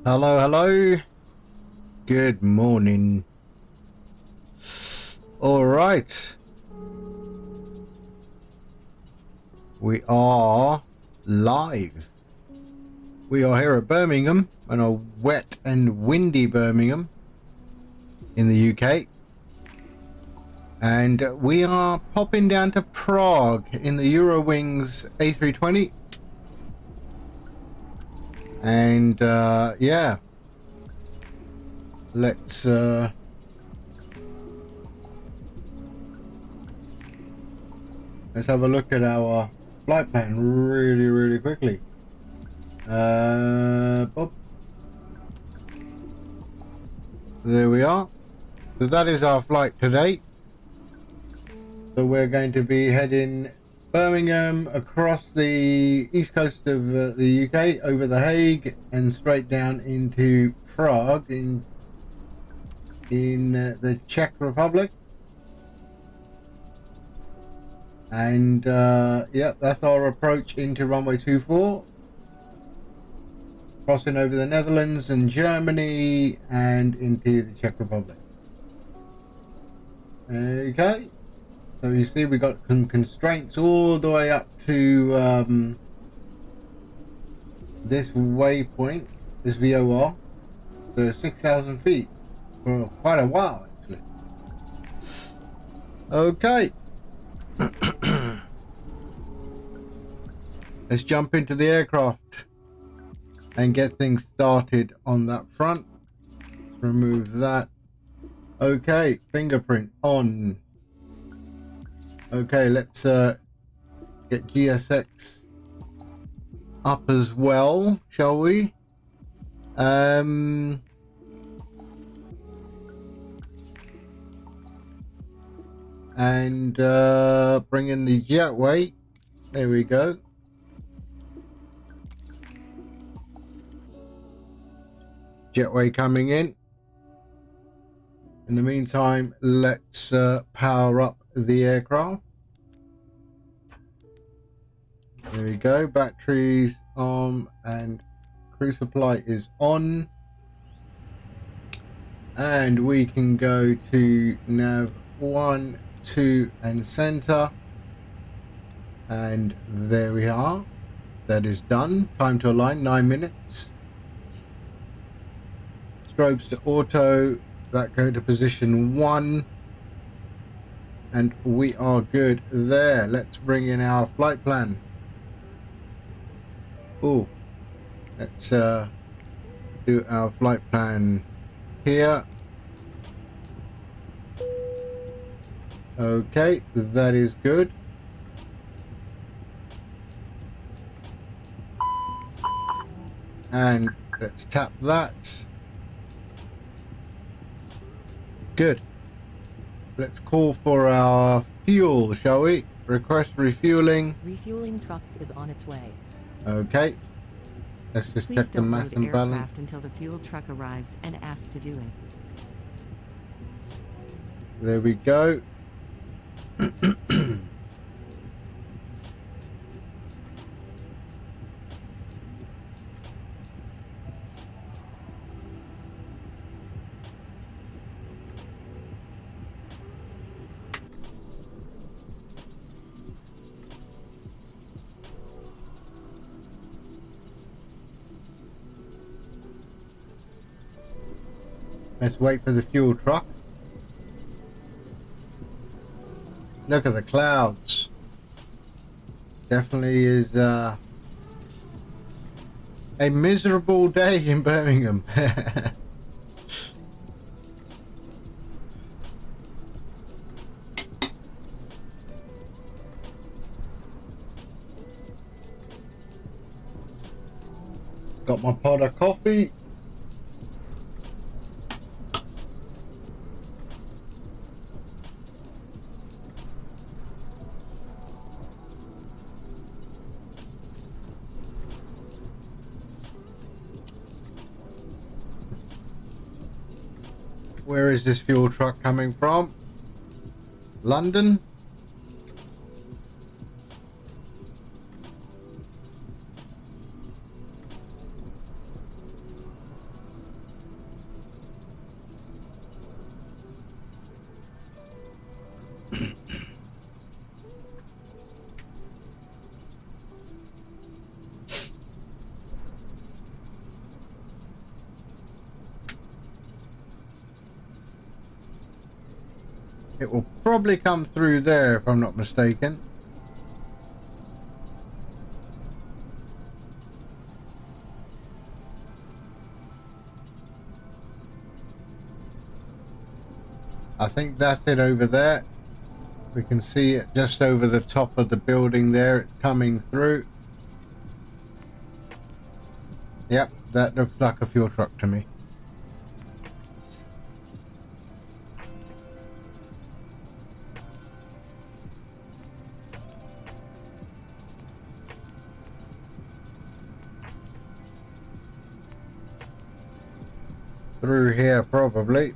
Hello, hello. Good morning. All right. We are live. We are here at Birmingham, and a wet and windy Birmingham in the UK. And we are popping down to Prague in the Eurowings A320. And yeah, let's have a look at our flight plan really quickly. Bob. There we are. So that is our flight today. So we're going to be heading Birmingham across the east coast of the UK, over the Hague, and straight down into Prague in the Czech Republic. And yeah, that's our approach into runway 24, crossing over the Netherlands and Germany and into the Czech Republic. Okay. So you see we got some constraints all the way up to this waypoint, this VOR, so 6,000 feet for quite a while actually. Okay. Let's jump into the aircraft and get things started on that front. Remove that. Okay, fingerprint on. Okay, let's get GSX up as well, shall we? And bring in the jetway. There we go. Jetway coming in. In the meantime, let's power up the aircraft. There we go. Batteries on and crew supply is on. And we can go to nav 1, 2 and center. And there we are. That is done. Time to align, 9 minutes. Strobes to auto. That go to position 1. And we are good there. Let's bring in our flight plan. Oh, let's do our flight plan here. Okay, that is good. And let's tap that. Good. Let's call for our fuel, shall we? Request refueling. Refueling truck is on its way. Okay. Let's just check the mass and balance until the fuel truck arrives and ask to do it. There we go. Let's wait for the fuel truck. Look at the clouds. Definitely is a miserable day in Birmingham. Got my pot of coffee. Where is this fuel truck coming from? London? It will probably come through there if I'm not mistaken. I think that's it over there. We can see it just over the top of the building there. It's coming through. Yep, that looks like a fuel truck to me. Through here probably.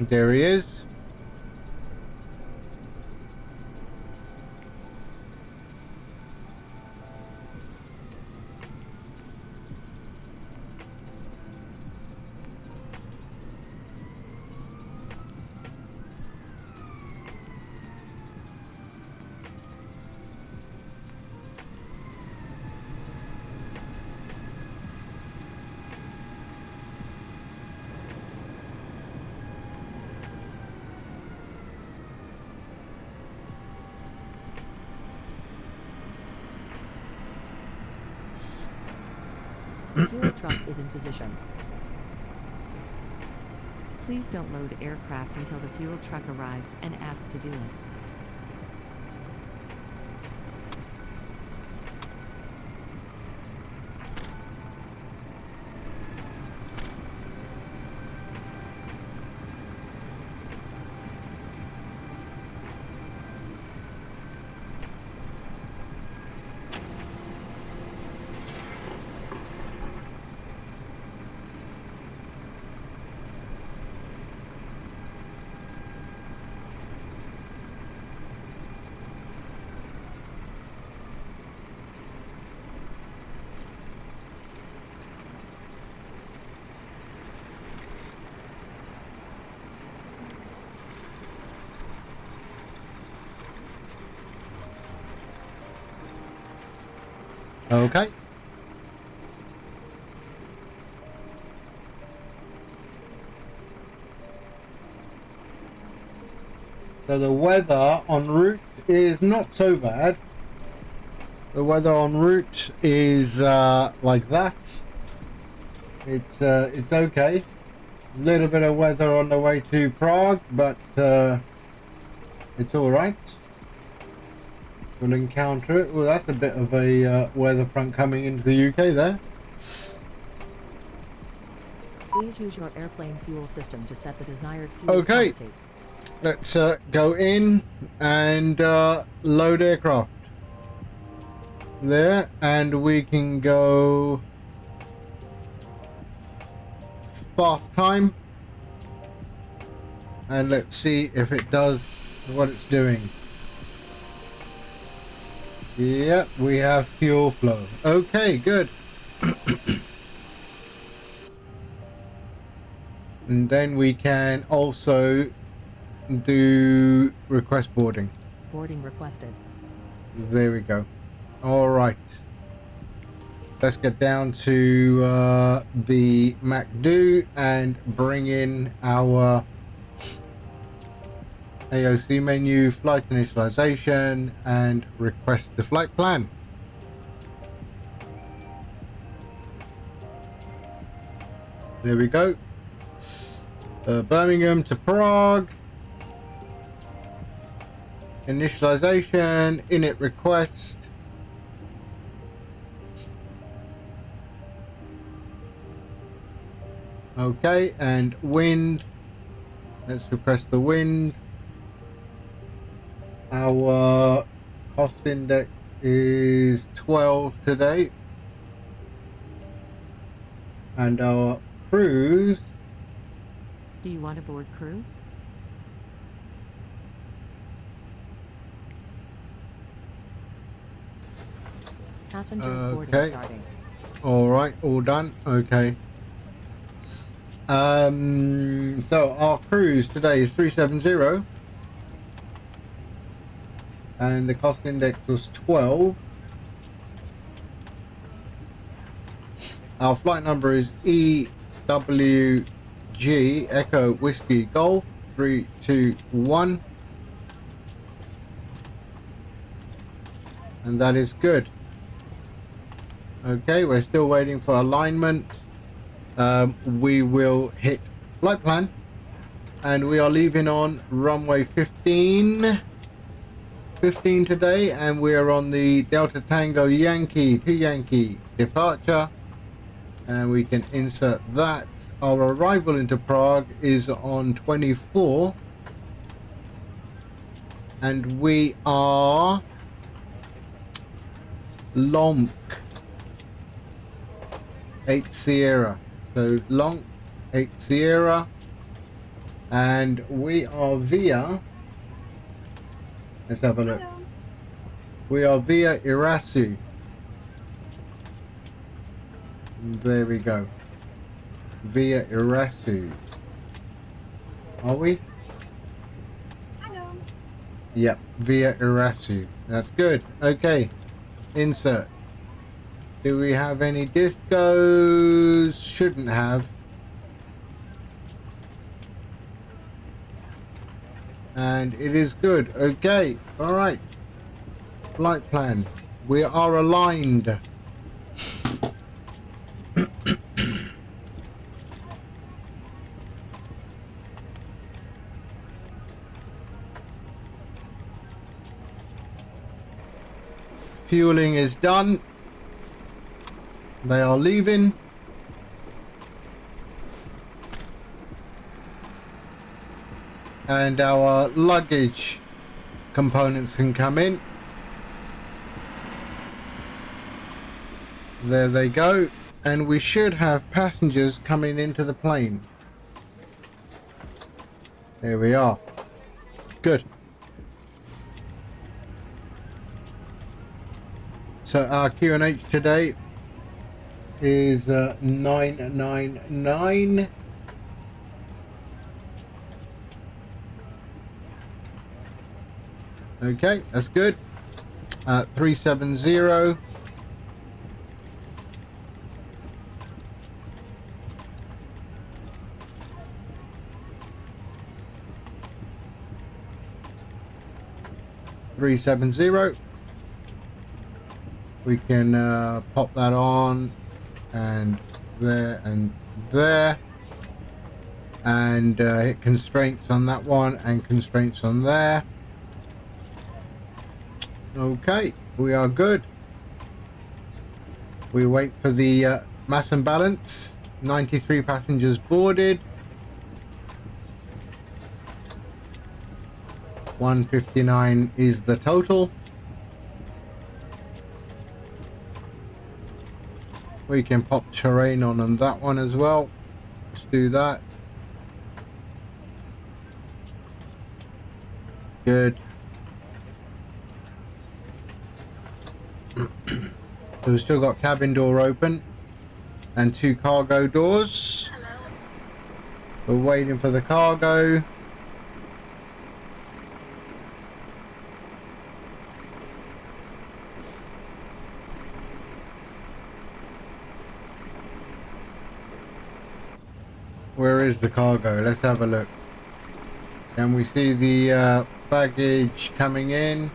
There he is. The fuel truck is in position. Please don't load aircraft until the fuel truck arrives and ask to do it. Okay. So the weather en route is not so bad. The weather en route is like that. It's okay. A little bit of weather on the way to Prague, but it's all right. We'll encounter it. Well, that's a bit of a weather front coming into the UK there. Please use your airplane fuel system to set the desired fuel Okay. quantity. Let's go in and load aircraft. There, and we can go fast time. And let's see if it does what it's doing. Yep, we have fuel flow. Okay, good. And then we can also do request boarding. Boarding requested. There we go. All right. Let's get down to the MacDo and bring in our AOC menu, flight initialization, and request the flight plan. There we go. Birmingham to Prague. Initialization, init request. Okay, and wind. Let's request the wind. Our cost index is 12 today. And our cruise. Do you want to board crew? Passengers boarding Okay. starting. All right, all done. Okay. So our cruise today is 370, and the cost index was 12. Our flight number is EWG Echo Whiskey Golf 321, and that is good. Okay, we're still waiting for alignment. We will hit flight plan, and we are leaving on runway 15 today, and we are on the Delta Tango Yankee to Yankee departure, and we can insert that. Our arrival into Prague is on 24, and we are Lonk 8 Sierra. So Lonk 8 Sierra, and we are via, let's have a look. Hello. We are via Irasu. There we go. Via Irasu. Are we? Hello. Yep, via Irasu. That's good. Okay. Insert. Do we have any discos? Shouldn't have. And it is good. Okay. All right. Flight plan. We are aligned. Fueling is done. They are leaving. And our luggage components can come in. There they go. And we should have passengers coming into the plane. There we are. Good. So our Q&H today is 999. Okay, that's good. 370. We can pop that on, and there, and hit constraints on that one, and constraints on there. Okay, we are good. We wait for the mass and balance. 93 passengers boarded. 159 is the total. We can pop terrain on that one as well. Let's do that. Good. So we've still got cabin door open and 2 cargo doors. Hello. We're waiting for the cargo. Where is the cargo? Let's have a look. Can we see the baggage coming in?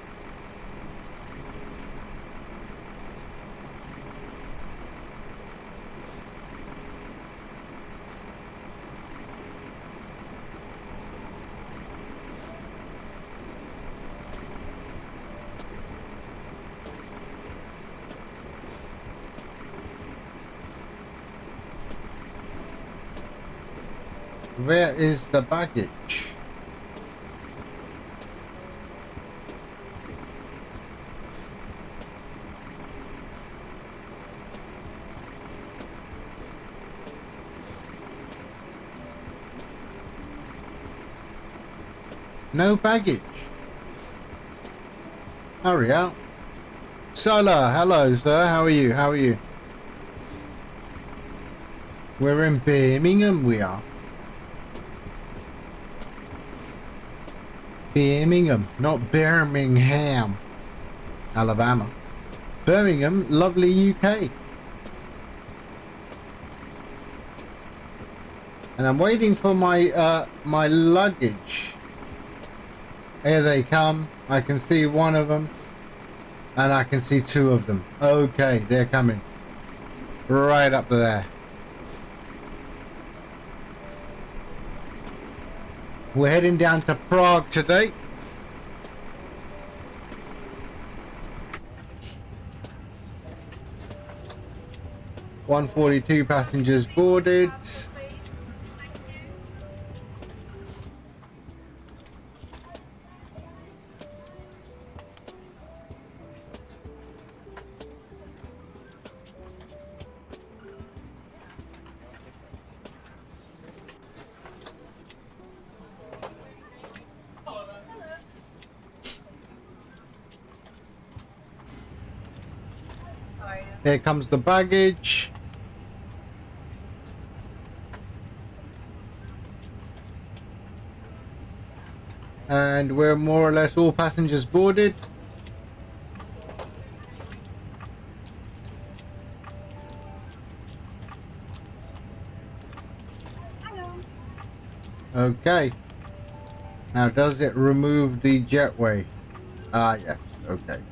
Where is the baggage? No baggage. Hurry up. Solar, hello sir, how are you? How are you? We're in Birmingham, we are. Birmingham, not Birmingham, Alabama. Birmingham, lovely UK. And I'm waiting for my my luggage. Here they come. I can see one of them. And I can see two of them. Okay, they're coming. Right up there. We're heading down to Prague today. (142) passengers boarded. Here comes the baggage. And we're more or less all passengers boarded. Hello. Okay. Now does it remove the jetway? Ah, yes. Okay.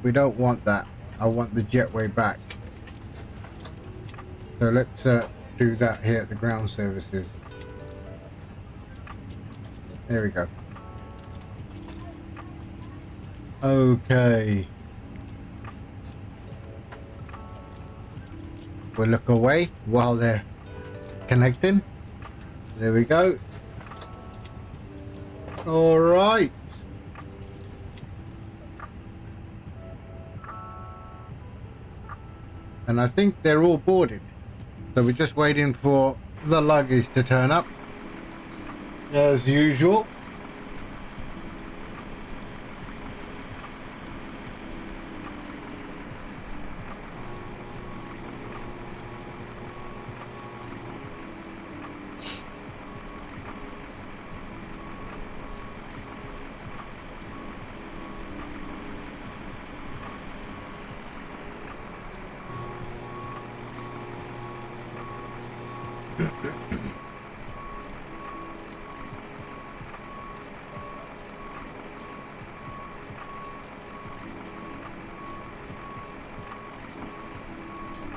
We don't want that. I want the jetway back. So let's do that here at the ground services. There we go. Okay. We'll look away while they're connecting. There we go. All right. And I think they're all boarded. So we're just waiting for the luggage to turn up. As usual.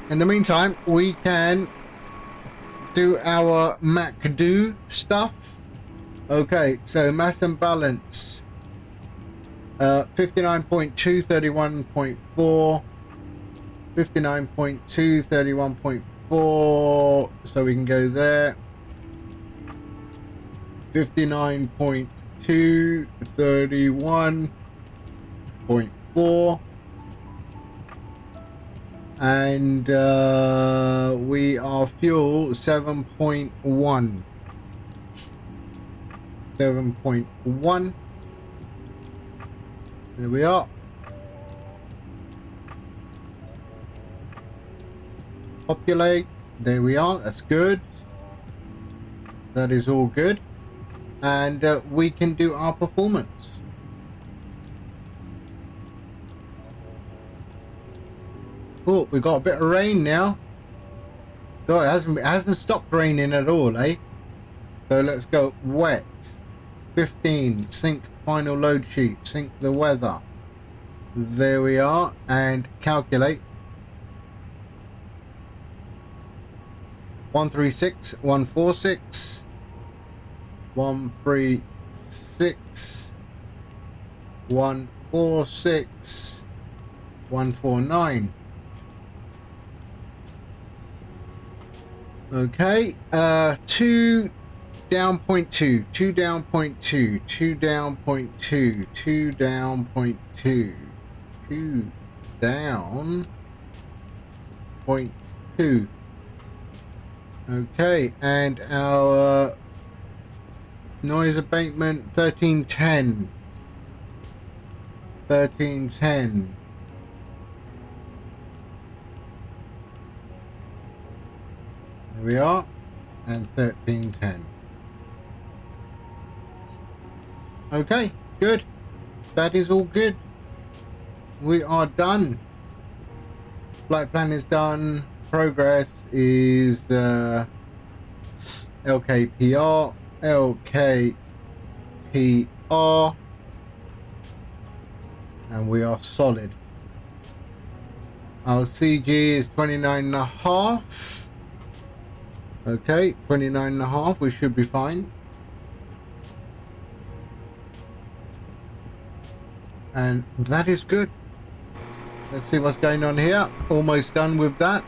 In the meantime, we can do our MacDo stuff. Okay, so mass and balance. 59.2, 31.4. 59.2, 31.4. So we can go there. 59.2, 31.4. And we are fuel 7.1. 7.1. There we are. Populate. There we are. That's good. That is all good. And we can do our performance. Oh, we got a bit of rain now. Oh, it hasn't stopped raining at all, eh? So let's go wet. 15. Sync final load sheet. Sync the weather. There we are. And calculate. 136, 146, 136, 146, 149. Okay, 2 down 0.2, 2 down 0.2, 2 down 0.2, 2 down 0.2, 2 down 0.2. Okay, and our noise abatement 1310. 1310. we are. And 1310. Okay, good. That is all good. We are done. Flight plan is done. Progress is LKPR. LKPR. And we are solid. Our CG is 29.5. Okay, 29.5. We should be fine. And that is good. Let's see what's going on here. Almost done with that.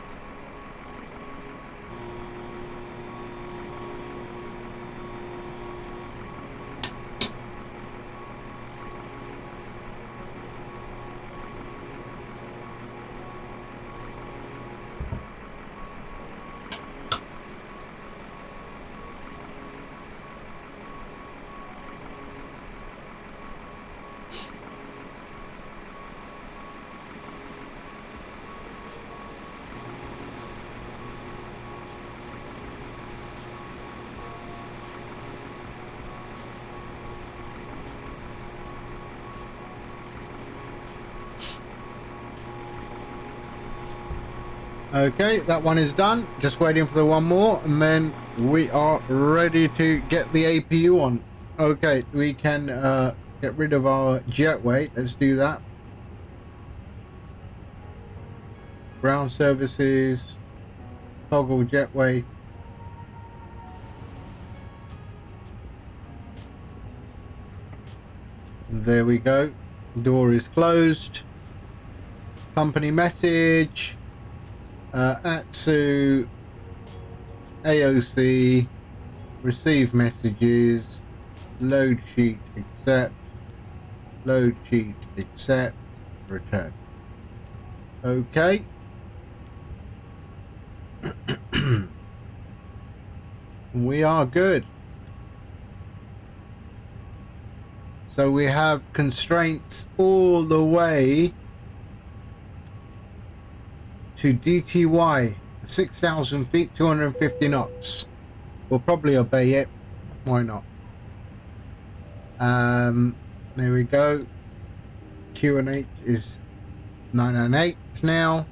Okay, that one is done. Just waiting for the one more, and then we are ready to get the APU on. Okay, we can get rid of our jet weight. Let's do that. Ground services, toggle jet weight. There we go. Door is closed. Company message. Atsu AOC, receive messages, load sheet accept, return. Okay. We are good. So we have constraints all the way to DTY, 6,000 feet, 250 knots. We'll probably obey it. Why not? There we go. QNH is 998 now.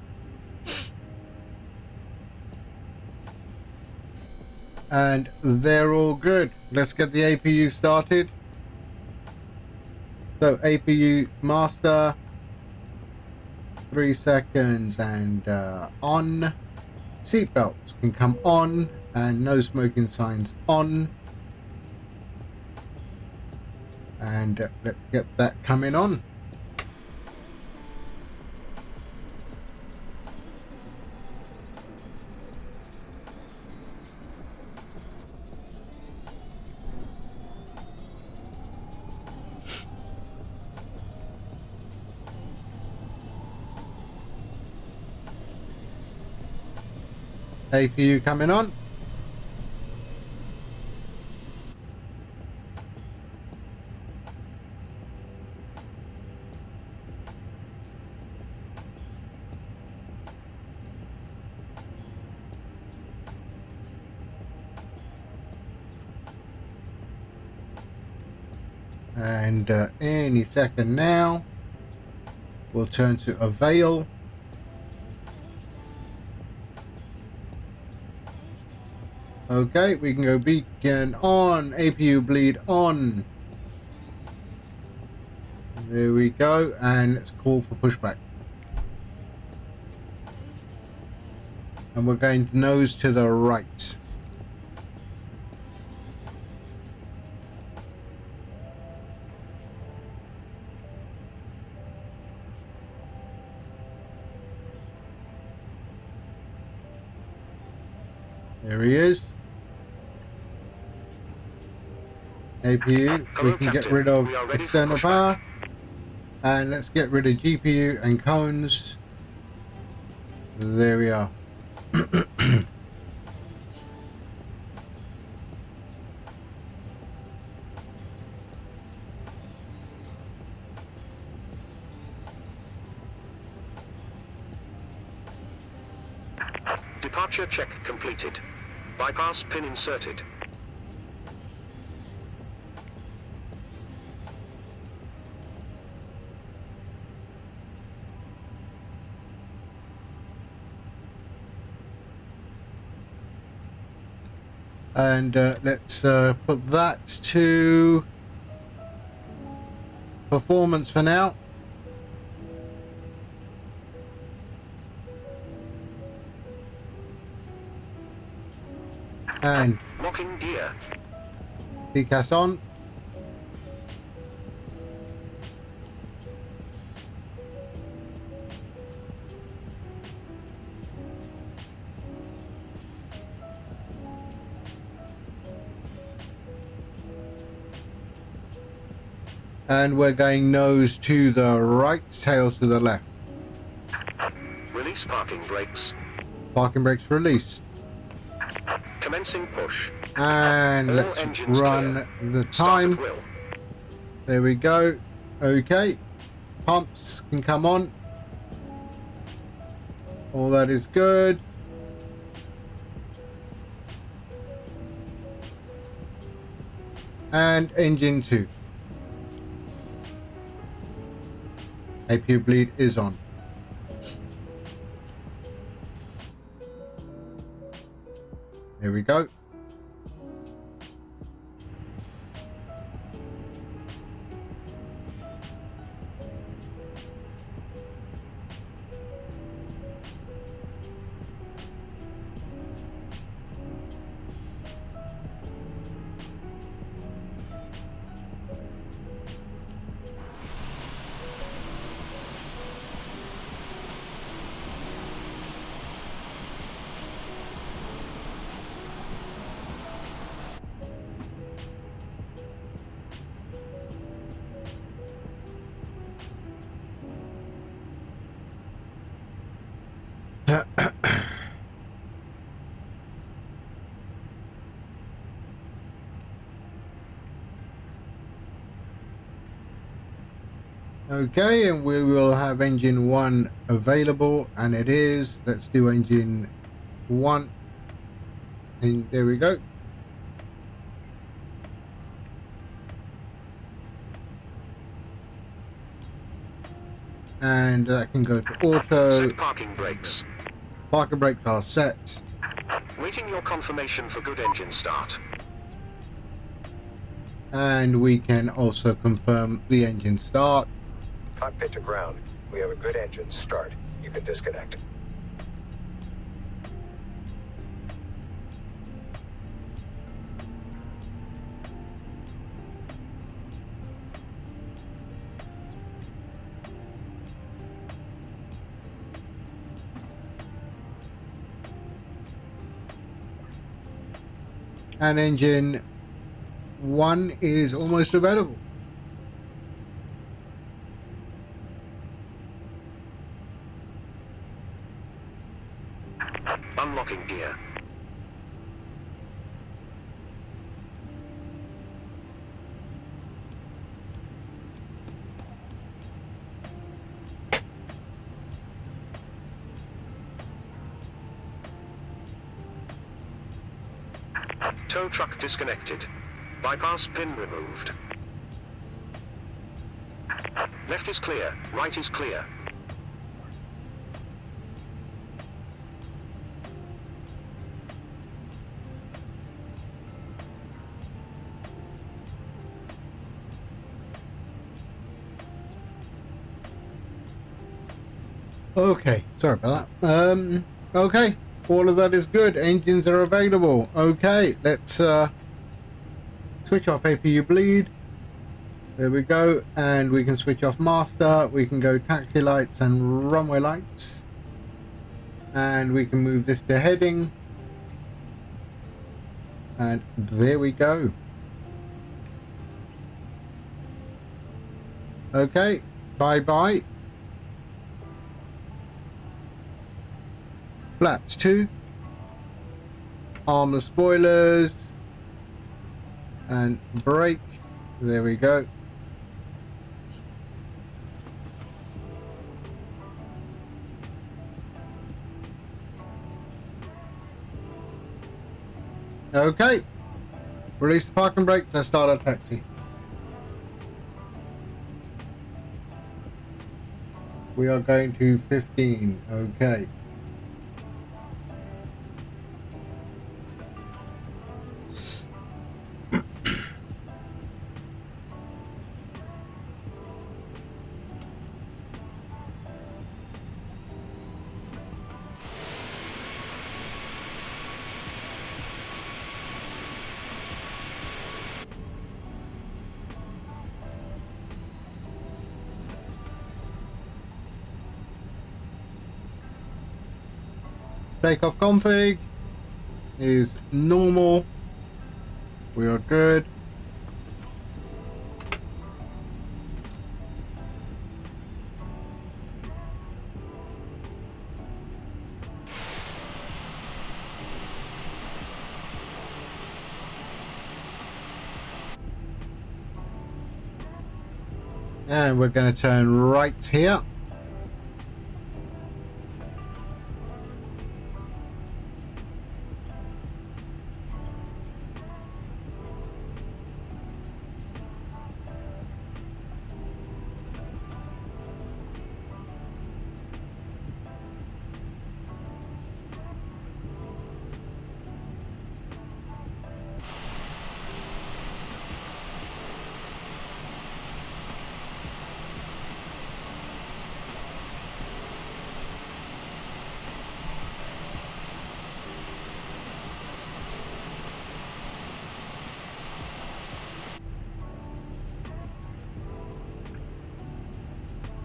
And they're all good. Let's get the APU started. So APU master. 3 seconds and on. Seatbelts can come on and no smoking signs on. And let's get that coming on. APU coming on. And any second now we'll turn to avail. Okay, we can go beacon on, APU bleed on. There we go, and let's call for pushback. And we're going nose to the right. There he is. APU, we can get rid of external power. And let's get rid of GPU and cones. There we are. Departure check completed. Bypass pin inserted. And let's put that to performance for now. And Locking gear. decas on. And we're going nose to the right, tail to the left. Release parking brakes. Parking brakes released. Commencing push. And All let's engines run clear. the Start time. at will. There we go. Okay. Pumps can come on. All that is good. And engine 2. APU bleed is on. Here we go. Okay, and we will have engine 1 available, and it is. Let's do engine 1. And there we go. And that can go to auto. Set parking brakes. Parking brakes are set. Waiting your confirmation for good engine start. And we can also confirm the engine start. Cockpit to ground. We have a good engine start. You can disconnect. And engine 1 is almost available. Unlocking gear. Tow truck disconnected. Bypass pin removed. Left is clear. Right is clear. Okay, sorry about that. Okay, all of that is good. Engines are available. Okay, let's switch off APU bleed. There we go, and we can switch off master. We can go taxi lights and runway lights, and we can move this to heading. And there we go. Okay, bye bye. Flaps 2, armor spoilers, and brake. There we go. Okay. Release the parking brakes and start our taxi. We are going to 15. Okay. Takeoff config is normal. We are good. And we're going to turn right here.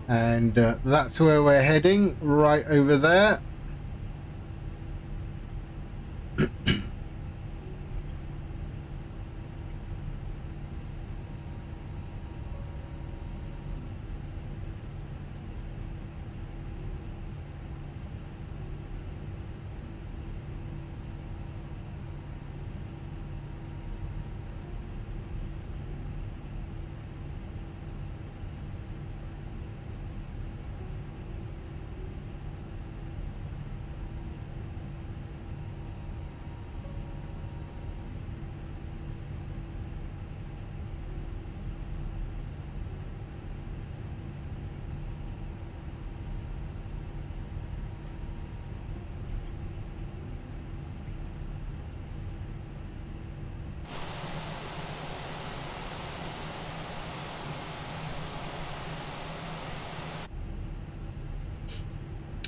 And that's where we're heading, right over there.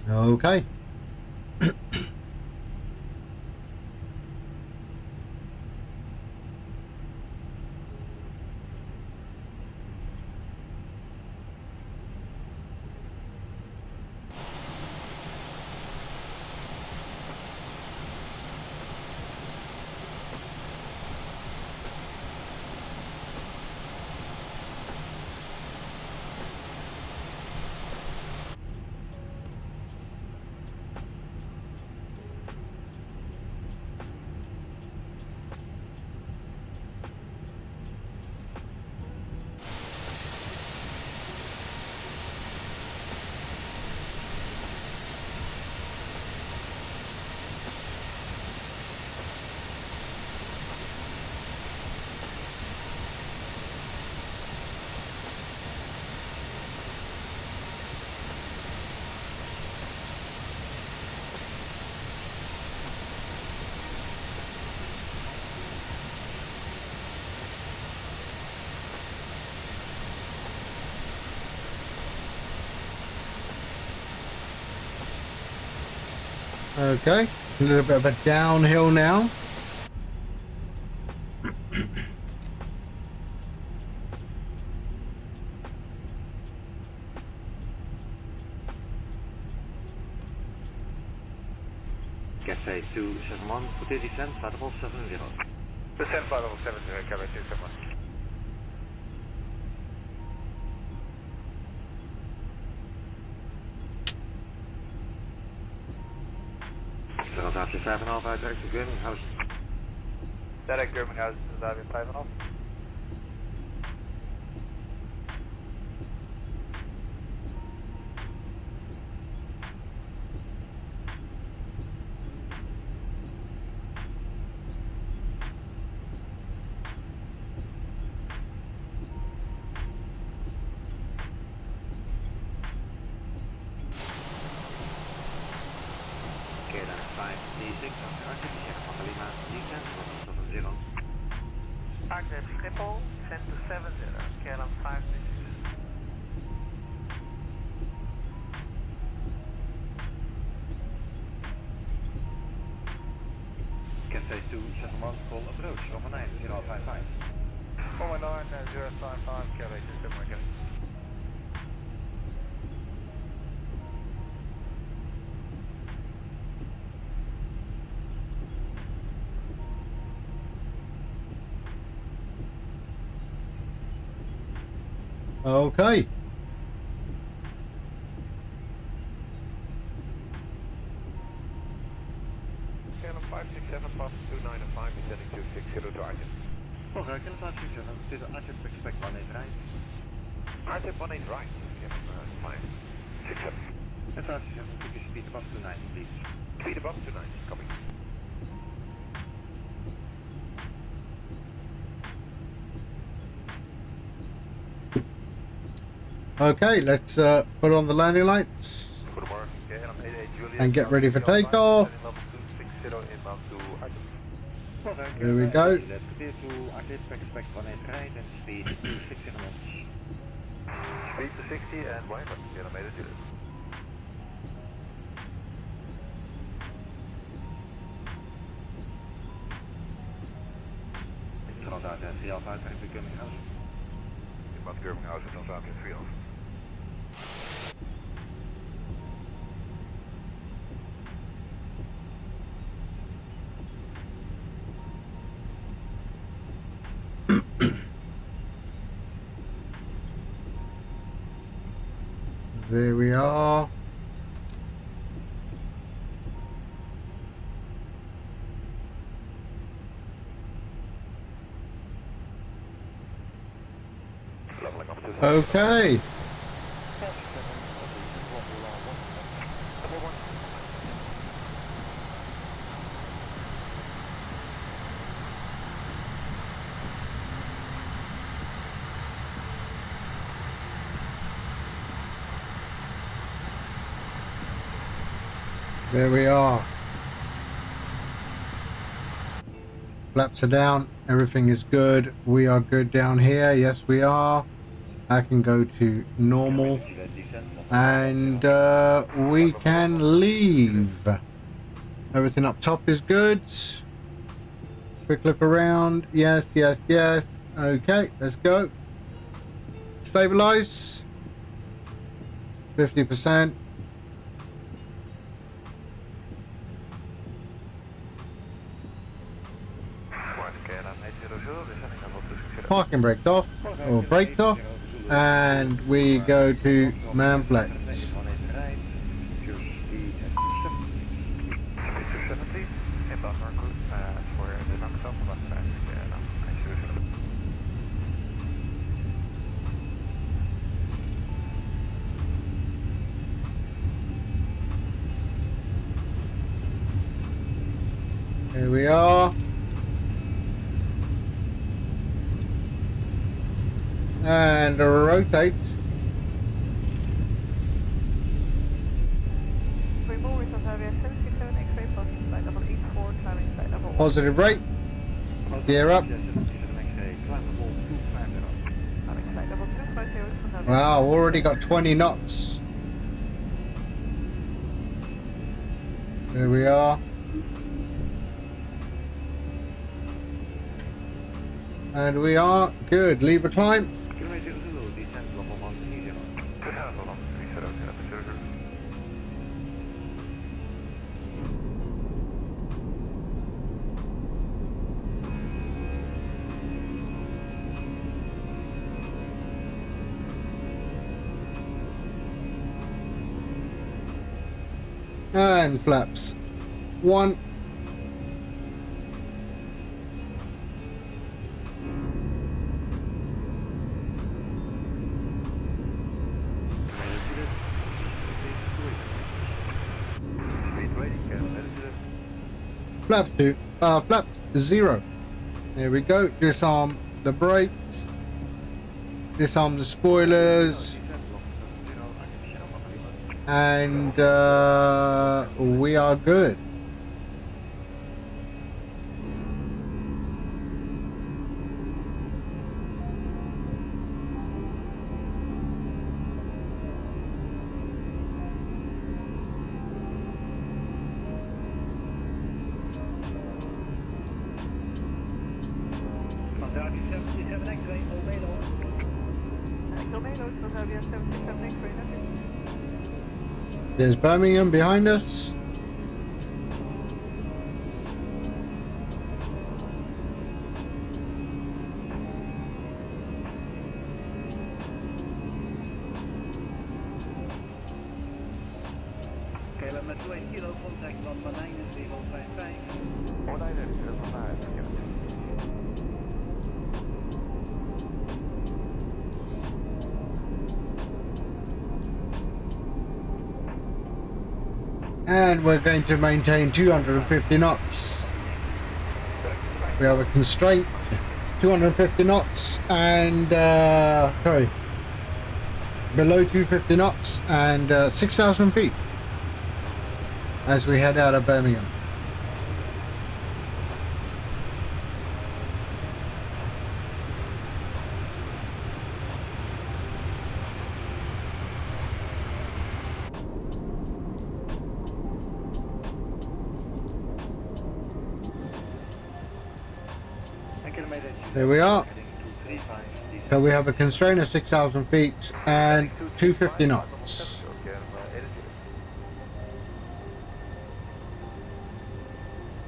Okay. Okay, a little bit of a downhill now. Cafe 271, good day, descent, Flight 70. Descent Flight 70, Cafe 271. Zerataatje 5,5 uit direct to Birmingham. Direct Birmingham, Zavia 5,5. 536 after Arctic, Sierra Papa Lima, descent, welcome 70. Arctic Schiphol, send to 70, KLM 536. Cathay 271, call approach, Roman 9, 055. Roman 9, 055, KLM 27, okay. Okay. KLM 567, past 29 and 5, descending to 60 to Arctic. Okay, KLM 567, this is Arctic, expect 18 right. Arctic 18 right, KLM 567. And 567, could you speed above 290, please? Speed above 290, copy. Okay, let's put on the landing lights Goedemorgen, KLM 88 Juliet. and get ready for takeoff. Okay, There we go. Let's clear to Arctic, expect 18 right and speed to 60 knots. Speed to 60 and wind up, KLM 88 Juliet. Front out and 3 Alpha, traffic Birmingham. Inbound Birmingham, dan staat in 3 Alpha. There we are. Okay. There we are. Flaps are down. Everything is good. We are good down here. Yes, we are. I can go to normal. And we can leave. Everything up top is good. Quick look around. Yes, yes, yes. Okay, let's go. Stabilize. 50%. Parking brakes off, or braked off, and we go to Manflex. Here we are. And rotate. Positive rate. Gear up. Wow, already got 20 knots. There we are. And we are good. Leave a climb. And flaps. 1. Flaps 2. Flaps 0. There we go. Disarm the brakes. Disarm the spoilers. And we are good. There's Birmingham behind us. Met 2 kilo, contact van Manijnen 3055. Manijnen, vandaar. And we're going to maintain 250 knots. We have a constraint, 250 knots and, sorry, below 250 knots and 6,000 feet as we head out of Birmingham. There we are. So we have a constraint of 6,000 feet and 250 knots.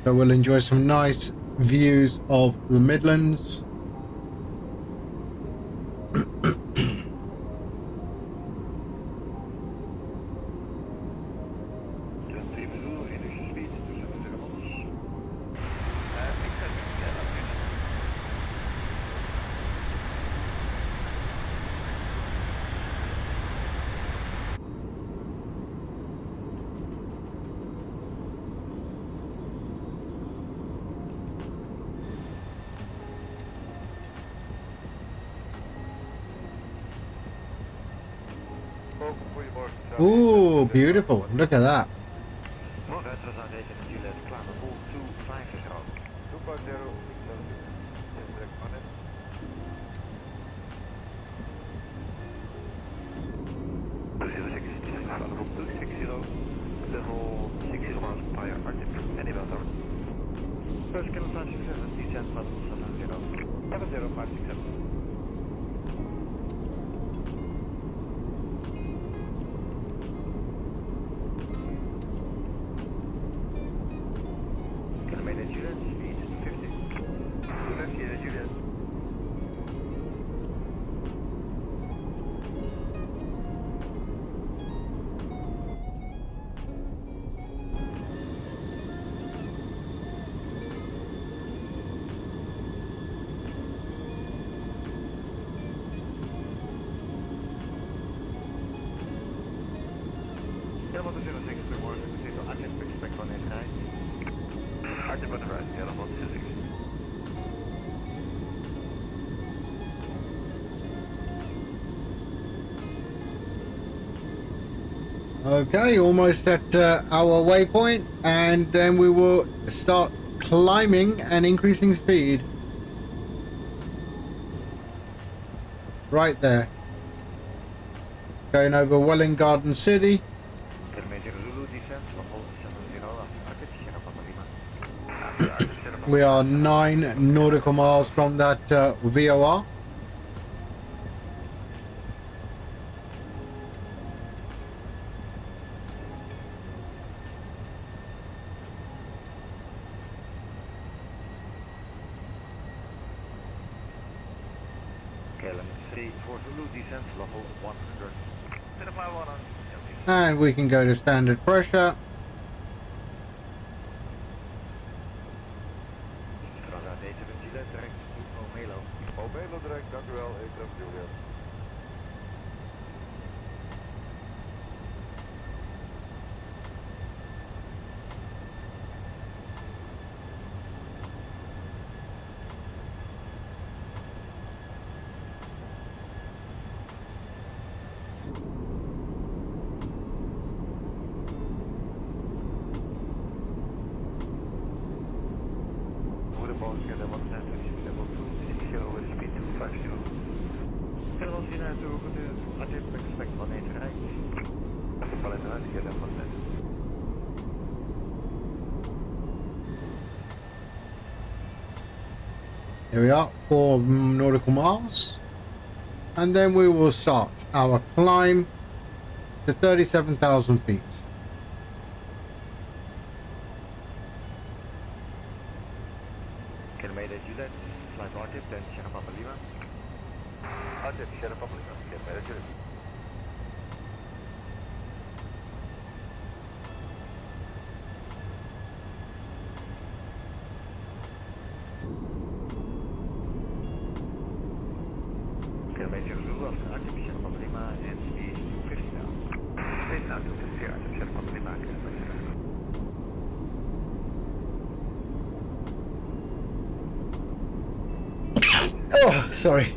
So we'll enjoy some nice views of the Midlands. Ooh, beautiful. Look at that. Okay, almost at our waypoint, and then we will start climbing and increasing speed. Right there. Going over Welling Garden City. We are 9 nautical miles from that VOR. And we can go to standard pressure. Here we are, 4 nautical miles. And then we will start our climb to 37,000 feet. Kilometer Juliet, flight Arctic, then Sierra Papa Lima. Arctic, Sierra Papa Lima, kilometer Juliet. Kilometer Zulu after Arctic, Sierra Papa Lima, and speed 250 now. Speed now 250, Arctic, Sierra Papa Lima, kilometer. Oh, sorry.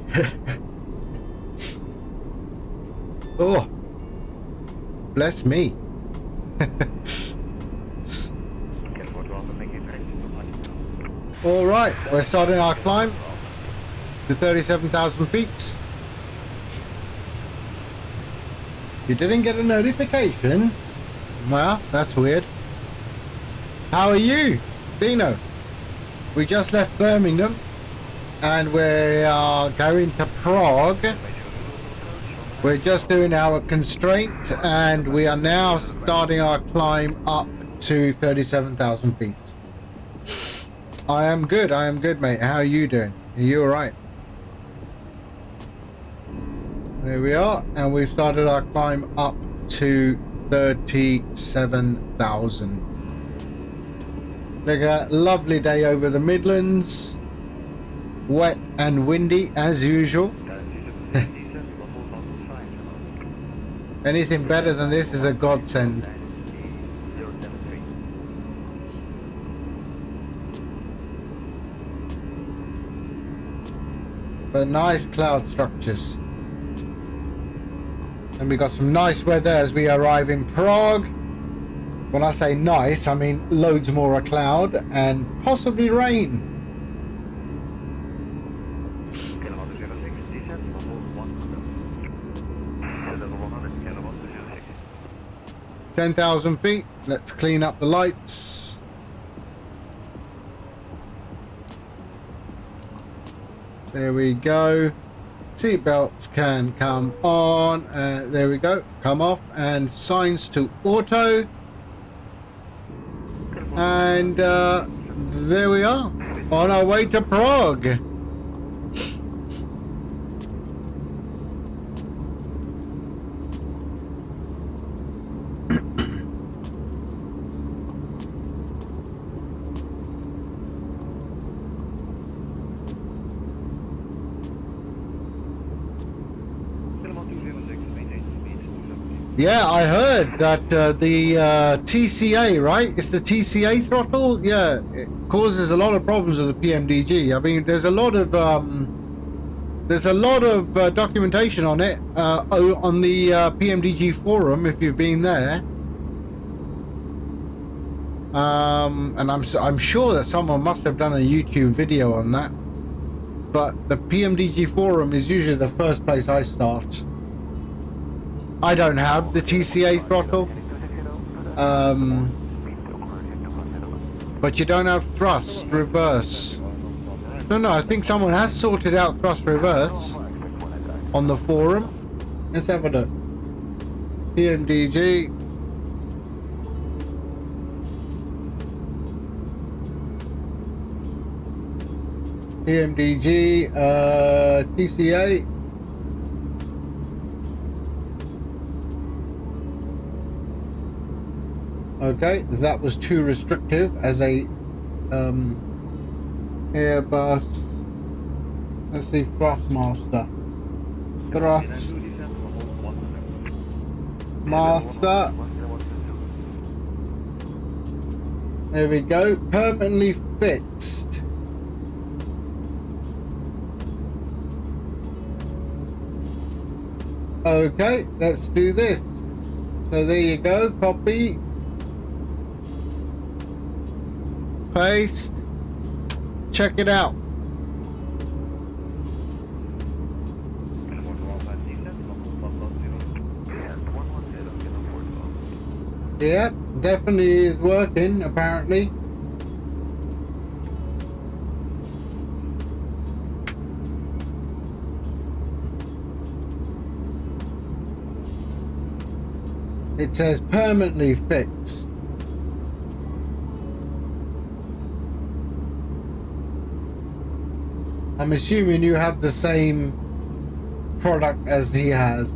Oh, bless me. All right, we're starting our climb to 37,000 feet. You didn't get a notification? Well, that's weird. How are you, Dino? We just left Birmingham and we are going to Prague. We're just doing our constraint and we are now starting our climb up to 37,000 feet. I am good, mate. How are you doing? Are you alright? There we are, and we've started our climb up to 37,000. Look at that lovely day over the Midlands. Wet and windy as usual. Anything better than this is a godsend. But nice cloud structures. And we got some nice weather as we arrive in Prague. When I say nice, I mean loads more of cloud and possibly rain. 10,000 feet. Let's clean up the lights. There we go. Seat belts can come on. There we go. Come off. And signs to auto. And there we are. On our way to Prague. Yeah, I heard that the TCA, right? It's the TCA throttle. Yeah, it causes a lot of problems with the PMDG. I mean, there's a lot of documentation on it on the PMDG forum if you've been there. And I'm sure that someone must have done a YouTube video on that. But the PMDG forum is usually the first place I start. I don't have the TCA throttle, but you don't have thrust reverse. No, I think someone has sorted out thrust reverse on the forum. Let's have a look. PMDG. PMDG, TCA. Okay, that was too restrictive as a Airbus. Let's see, Thrustmaster. Thrust Master. There we go. Permanently fixed. Okay, let's do this. So there you go. Copy. Paste. Check it out. Yep, definitely is working apparently. It says permanently fixed. I'm assuming you have the same product as he has.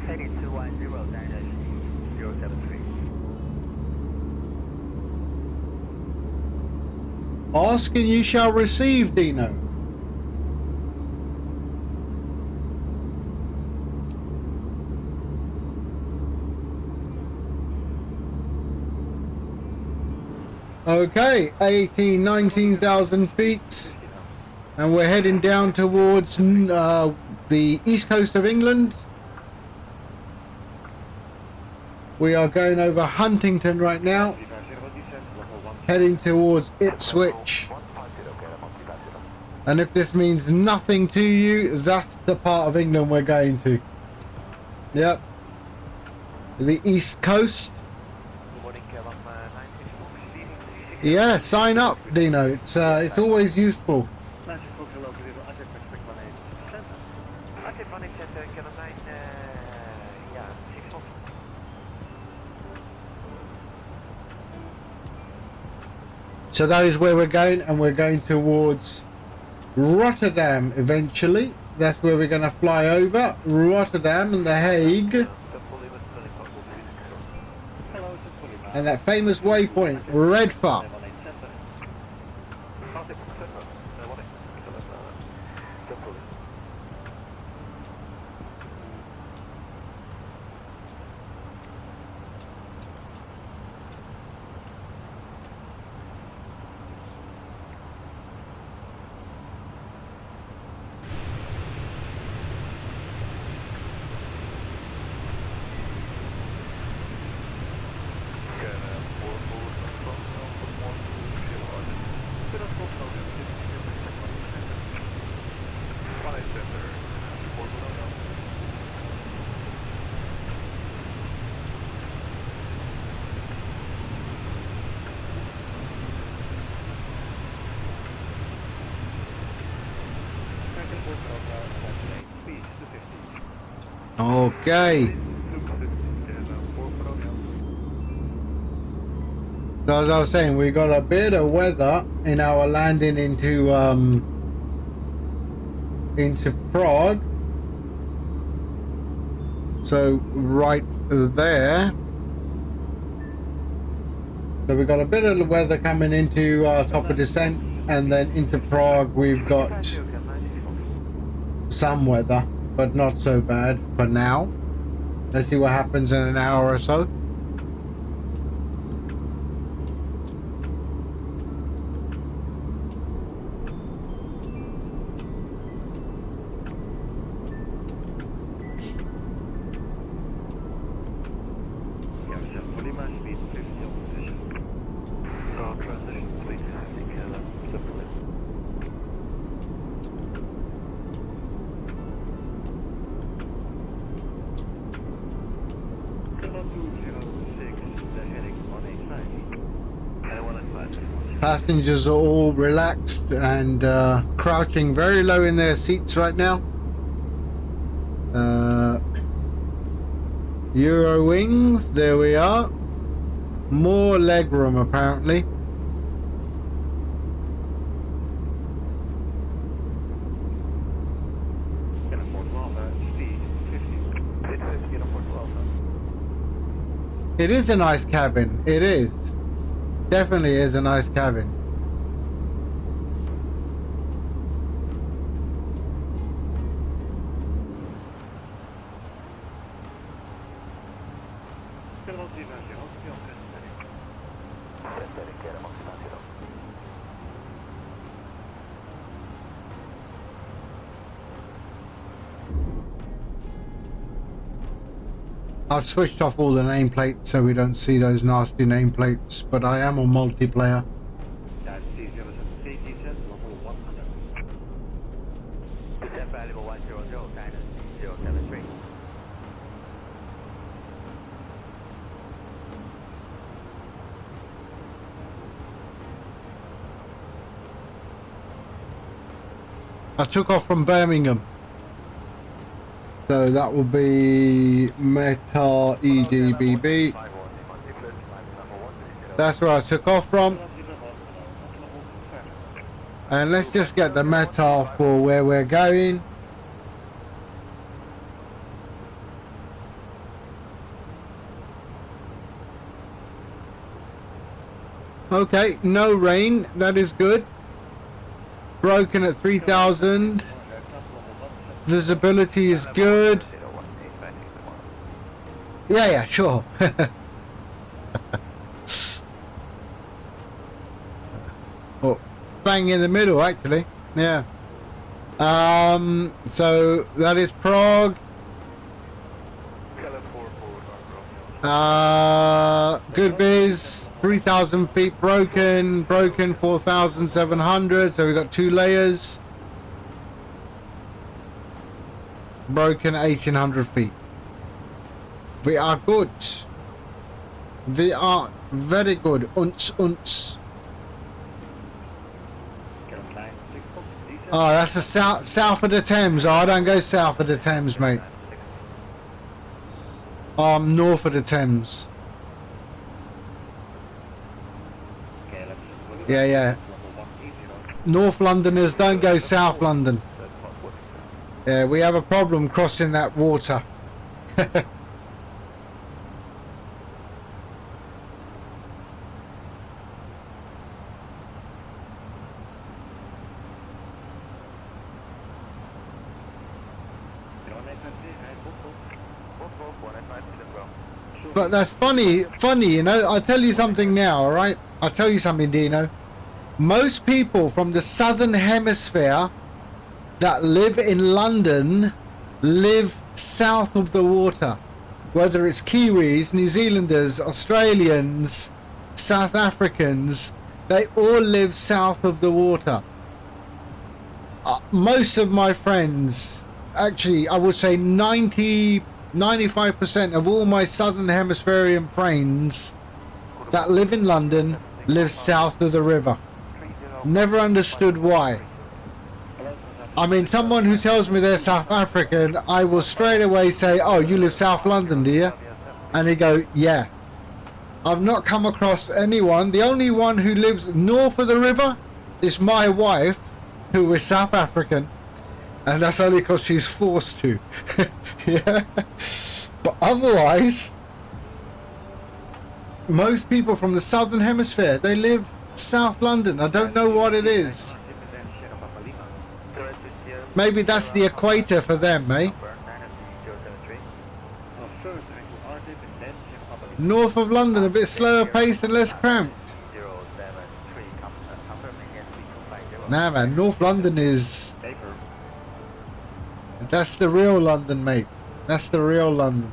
Heading 210, Dynasty 073. Ask and you shall receive, Dino. Okay, 19,000 feet, and we're heading down towards the east coast of England. We are going over Huntington right now, heading towards Ipswich. And if this means nothing to you, that's the part of England we're going to. Yep, the east coast. Yeah, sign up, Dino. It's always useful. So that is where we're going, and we're going towards Rotterdam eventually. That's where we're going to fly over. Rotterdam and The Hague. And that famous waypoint, Redfar. Okay. So as I was saying, we got a bit of weather in our landing into Prague. So right there. So we got a bit of the weather coming into top of descent, and then into Prague we've got some weather, but not so bad for now. Let's see what happens in an hour or so. Passengers are all relaxed and crouching very low in their seats right now. Eurowings, there we are. More legroom apparently. It is a nice cabin. It is. Definitely is a nice cabin. I've switched off all the nameplates so we don't see those nasty nameplates, but I am on multiplayer. I took off from Birmingham. So that will be Meta EGBB. That's where I took off from. And let's just get the Meta for where we're going. Okay, no rain. That is good. Broken at 3,000. Visibility is good. Yeah, sure. Oh, bang in the middle, actually. Yeah. So that is Prague. Good viz. 3,000 feet broken. Broken 4,700. So we've got 2 layers. Broken 1,800 feet. We are good. We are very good. Unts. Oh, that's the south of the Thames. Oh, I don't go south of the Thames, mate. I'm north of the Thames. Yeah. North Londoners don't go South London. Yeah, we have a problem crossing that water. But that's funny, you know. I'll tell you something now, alright? I'll tell you something, Dino. Most people from the southern hemisphere that live in London live south of the water. Whether it's Kiwis, New Zealanders, Australians, South Africans, they all live south of the water. Most of my friends, actually I would say 95% of all my southern hemispherian friends that live in London live south of the river. Never understood why. I mean, someone who tells me they're South African, I will straight away say, oh, you live South London, do you? And they go, yeah. I've not come across anyone. The only one who lives north of the river is my wife, who is South African. And that's only because she's forced to. Yeah. But otherwise, most people from the southern hemisphere, they live South London. I don't know what it is. Maybe that's the equator for them, eh? North of London, a bit slower pace and less cramped. Nah, man, North London is... That's the real London, mate. That's the real London.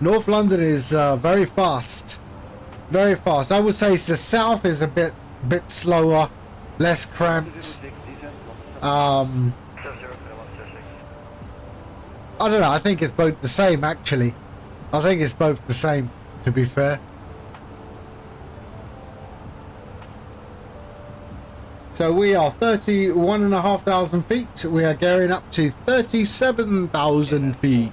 North London is very fast. Very fast. I would say the south is a bit slower, less cramped. I don't know, I think it's both the same, actually. I think it's both the same, to be fair. So we are 31,500 feet. We are gearing up to 37,000 feet.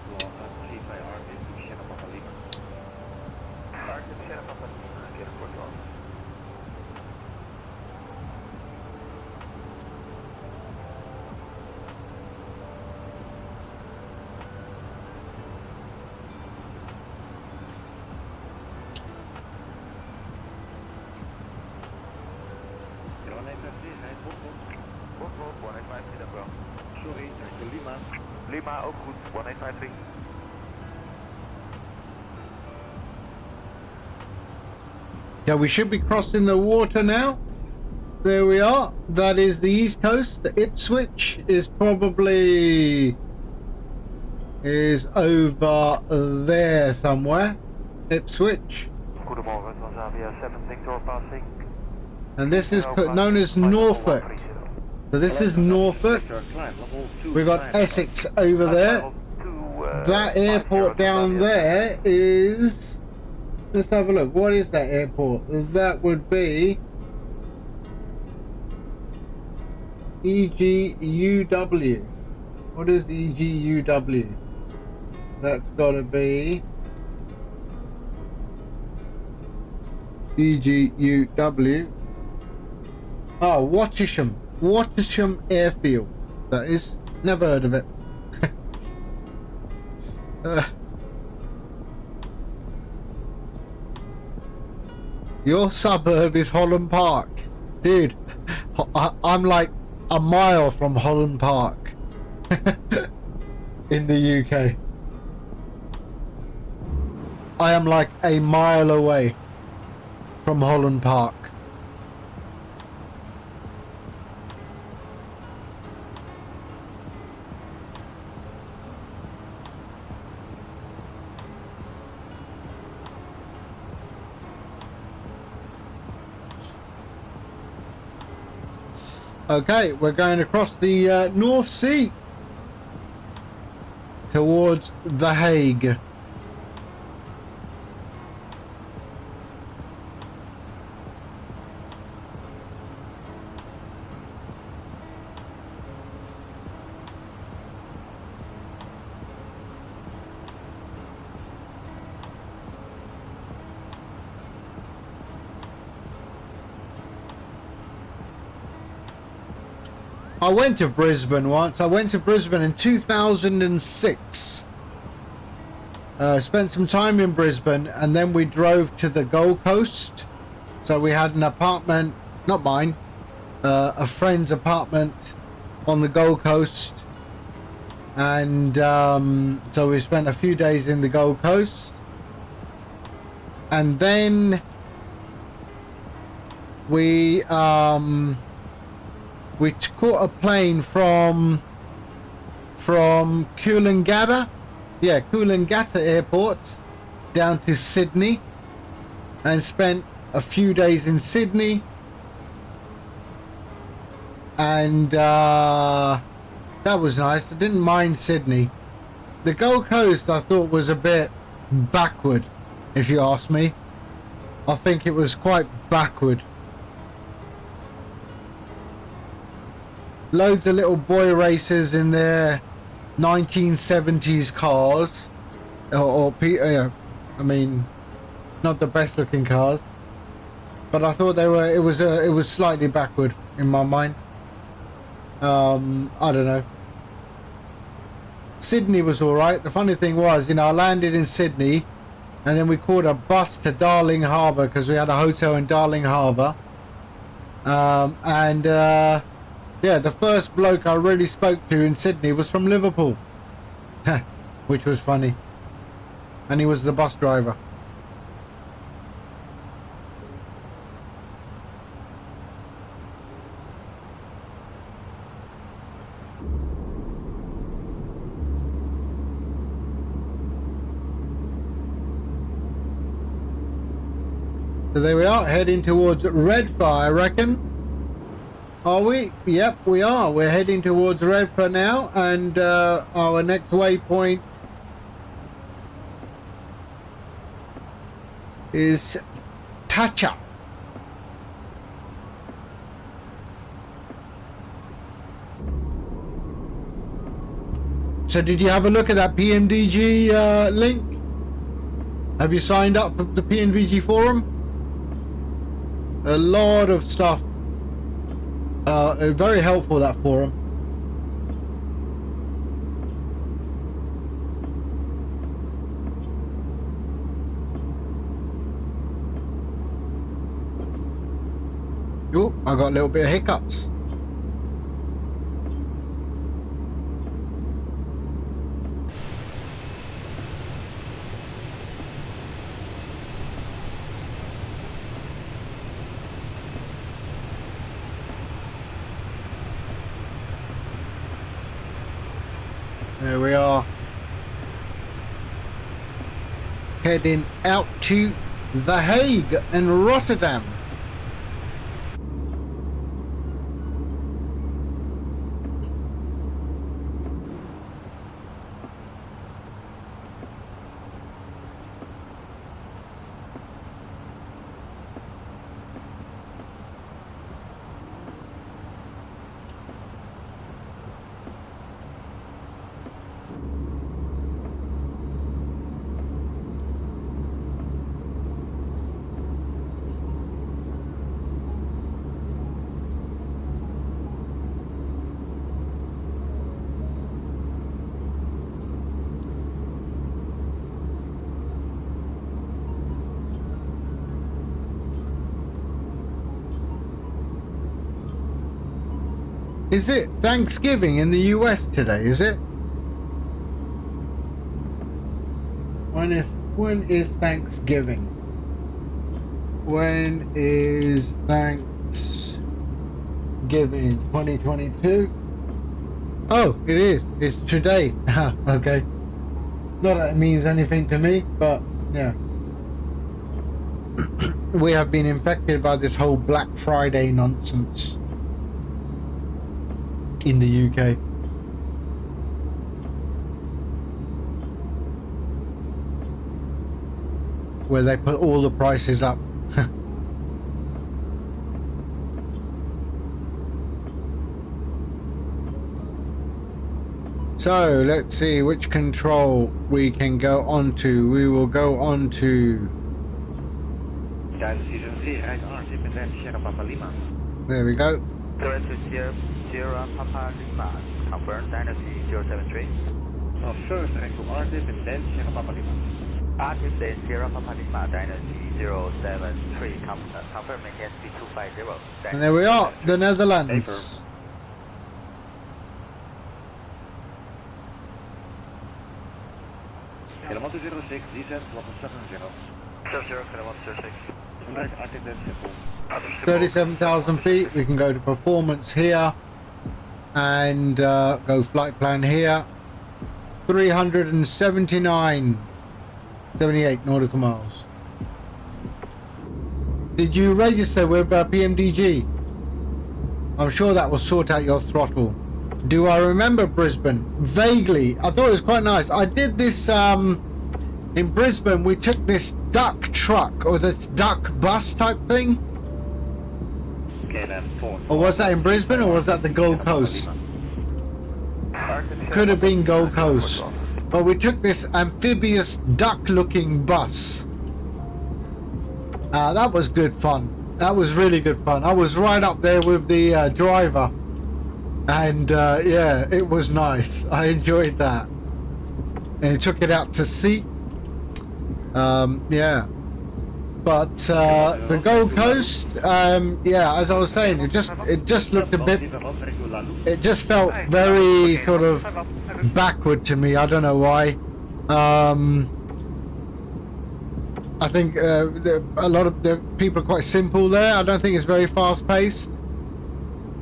Lima, ook goed, 1853. Yeah, we should be crossing the water now. There we are. That is the east coast. The Ipswich is probably over there somewhere. Ipswich. Goedemorgen, het was Avia 7 Victor passing. And this is known as Norfolk. So this is Norfolk. We've got Essex over there. that airport down there is... Let's have a look. What is that airport? That would be EGUW. What is EGUW? That's got to be EGUW. Oh, Wattisham Airfield. That is. Never heard of it. Your suburb is Holland Park. Dude, I'm like a mile from Holland Park in the UK. I am like a mile away from Holland Park. Okay, we're going across the North Sea towards The Hague. I went to Brisbane once. I went to Brisbane in 2006. Spent some time in Brisbane and then we drove to the Gold Coast. So we had an apartment, not mine, a friend's apartment on the Gold Coast. And so we spent a few days in the Gold Coast. And then we caught a plane from Coolangatta, Coolangatta Airport down to Sydney, and spent a few days in Sydney, and that was nice. I didn't mind Sydney. The Gold Coast I thought was a bit backward, if you ask me. I think it was quite backward. Loads of little boy racers in their 1970s cars, I mean, not the best looking cars, but I thought they were. It was slightly backward in my mind. I don't know. Sydney was all right. The funny thing was, I landed in Sydney, and then we caught a bus to Darling Harbour because we had a hotel in Darling Harbour, yeah, the first bloke I really spoke to in Sydney was from Liverpool, which was funny, and he was the bus driver. So there we are, heading towards Redfern, I reckon. Are we? Yep, we are. We're heading towards Redfern now, and our next waypoint is Tacha. So did you have a look at that PMDG link? Have you signed up for the PMDG forum? A lot of stuff. Very helpful, that forum. Oh, I got a little bit of hiccups. There we are, heading out to The Hague and Rotterdam. Is it Thanksgiving in the US today, is it? When is Thanksgiving? When is Thanksgiving 2022? Oh, it is. It's today. Okay. Not that it means anything to me, but yeah. We have been infected by this whole Black Friday nonsense in the UK. Where they put all the prices up. So let's see which control we can go on to. We will go on to. There we go. Sierra Papa Lima, confirm Dynasty 073. First, echo RTIP and then Sierra Papa Lima. RTIP then Sierra Papa Lima, Dynasty 073, confirm maintain speed 250. And there we are, the Netherlands. Kilometer 06, descent, level 70. 70, kilometer 06. 37,000 feet. We can go to performance here and go flight plan here. 379.78 nautical miles. Did you register with PMDG? I'm sure that will sort out your throttle. Do I remember Brisbane? Vaguely. I thought it was quite nice. I did this in Brisbane. We took this duck truck or this duck bus type thing. Or was that in Brisbane or was that the Gold Coast? Could have been Gold Coast. But we took this amphibious duck looking bus. That was good fun. That was really good fun. I was right up there with the driver. And yeah, it was nice. I enjoyed that. And he took it out to sea. Yeah. But the Gold Coast, yeah, as I was saying, it just looked a bit, it just felt very sort of backward to me. I don't know why. I think a lot of the people are quite simple there. I don't think it's very fast paced.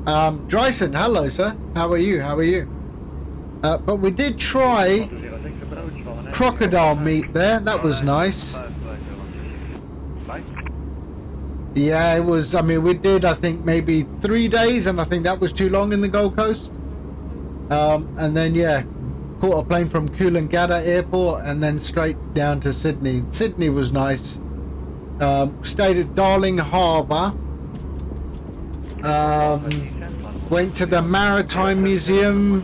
Dryson, hello sir. How are you? How are you? But we did try crocodile meat there. That was nice. Yeah, it was. I mean, we did, I think, maybe 3 days, and I think that was too long in the Gold Coast. And then, yeah, caught a plane from Coolangatta Airport and then straight down to Sydney. Sydney was nice. Stayed at Darling Harbour. Went to the Maritime Museum,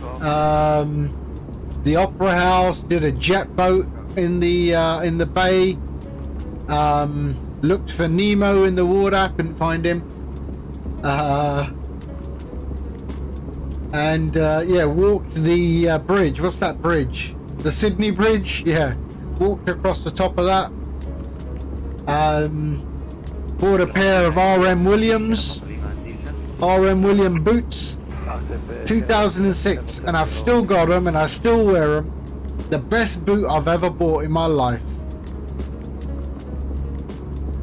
the Opera House, did a jet boat in the bay. Looked for Nemo in the water, couldn't find him. And yeah, walked the bridge. What's that bridge? The Sydney Bridge? Yeah, walked across the top of that. Bought a pair of RM Williams boots, 2006, and I've still got them and I still wear them. The best boot I've ever bought in my life.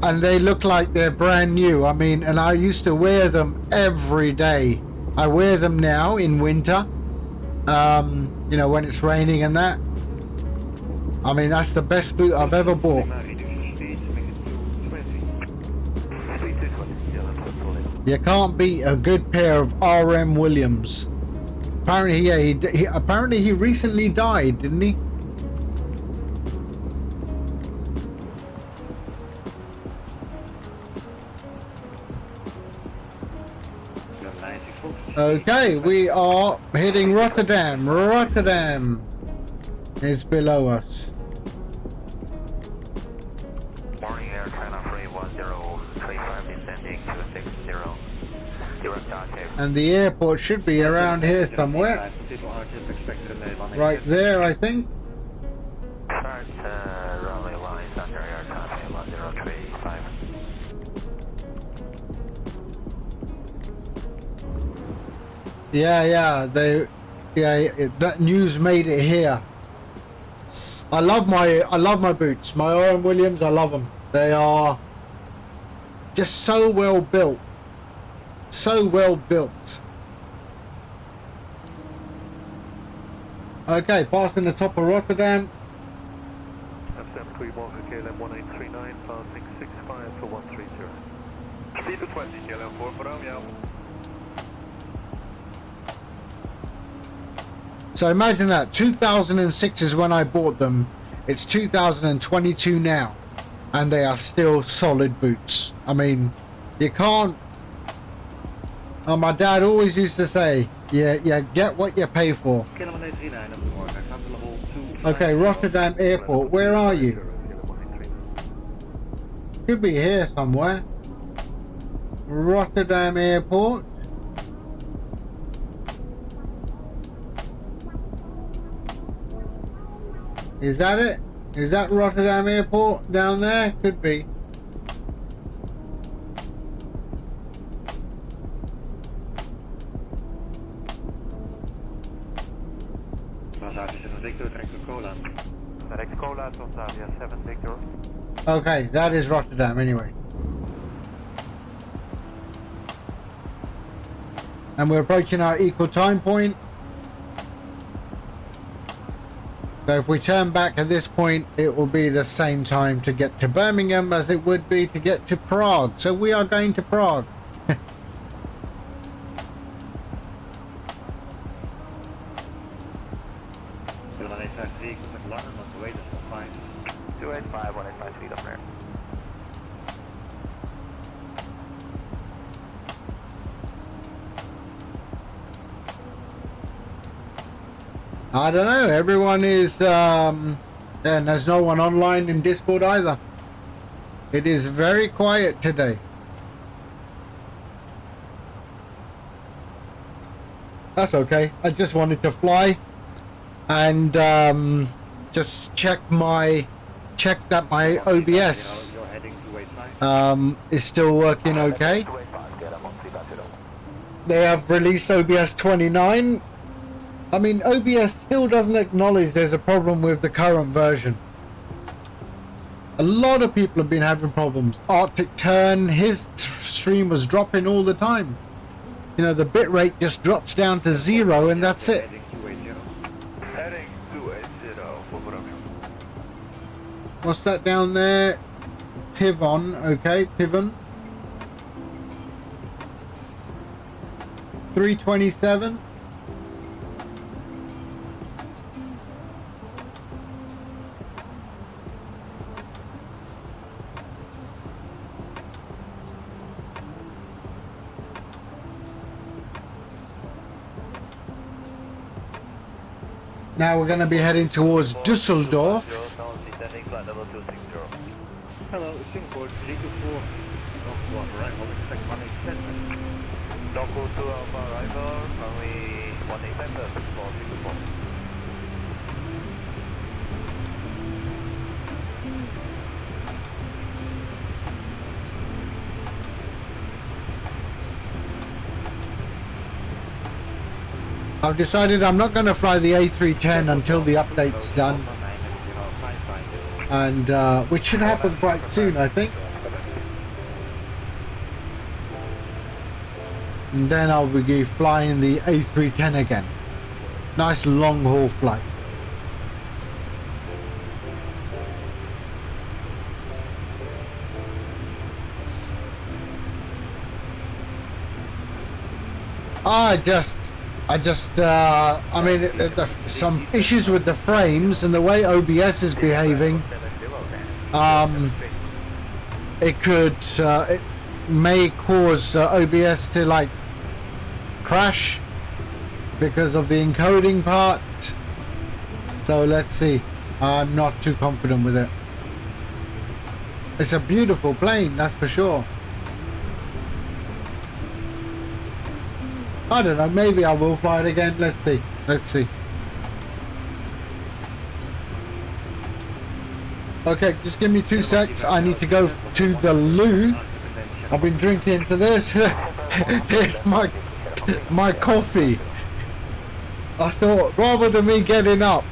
And they look like they're brand new. I mean, and I used to wear them every day. I wear them now in winter, you know, when it's raining and that. I mean, that's the best boot I've ever bought. You can't beat a good pair of RM Williams. Apparently, yeah, apparently he recently died, didn't he? Okay, we are hitting Rotterdam. Rotterdam is below us. Morning Air China 31035 descending to 60. And the airport should be around here somewhere. Right there, I think. Start runway lines under Air China 1035. Yeah, that news made it here. I love my boots. My Owen Williams, I love them. They are just so well built. So well built. Okay, passing the top of Rotterdam. FM3 Walker KLM 1839, passing 65 for 130. Speed to 20, KLM 4 for Romeo. So imagine that, 2006 is when I bought them. It's 2022 now, and they are still solid boots. I mean, you can't. Oh, my dad always used to say, yeah, get what you pay for. Okay, Rotterdam Airport, where are you? Should be here somewhere. Rotterdam Airport. Is that it? Is that Rotterdam Airport down there? Could be. Okay, that is Rotterdam anyway. And we're approaching our equal time point. So if we turn back at this point, it will be the same time to get to Birmingham as it would be to get to Prague. So we are going to Prague. 285, 185 feet up there. I don't know, everyone is, and there's no one online in Discord either. It is very quiet today. That's okay, I just wanted to fly and just check that my OBS is still working okay. They have released OBS 29. I mean, OBS still doesn't acknowledge there's a problem with the current version. A lot of people have been having problems. Arctic Turn, his stream was dropping all the time. You know, the bitrate just drops down to 0 and that's it. What's that down there? Tivon, okay, Tivon. 327. Now we're going to be heading towards Dusseldorf. Hello, Singapore 324. North arrival, expect 187. Local to Alpha arrival, runway 187 for Singapore. I've decided I'm not going to fly the A310 until the update's done. And which should happen quite soon, I think. And then I'll be flying the A310 again. Nice long haul flight. I mean, some issues with the frames and the way OBS is behaving. It may cause OBS to like crash because of the encoding part. So let's see. I'm not too confident with it. It's a beautiful plane, that's for sure. I don't know, maybe I will fly it again. Let's see. Let's see. Okay, just give me 2 secs. I need to go to the loo. I've been drinking, so there's my coffee. I thought rather than me getting up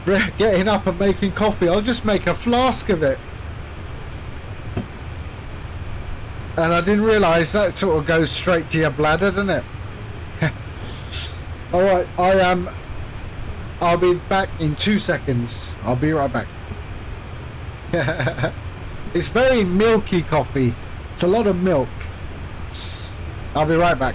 and making coffee, I'll just make a flask of it. And I didn't realise that sort of goes straight to your bladder, doesn't it? Alright, I'll be back in 2 seconds. I'll be right back. It's very milky coffee. It's a lot of milk. I'll be right back.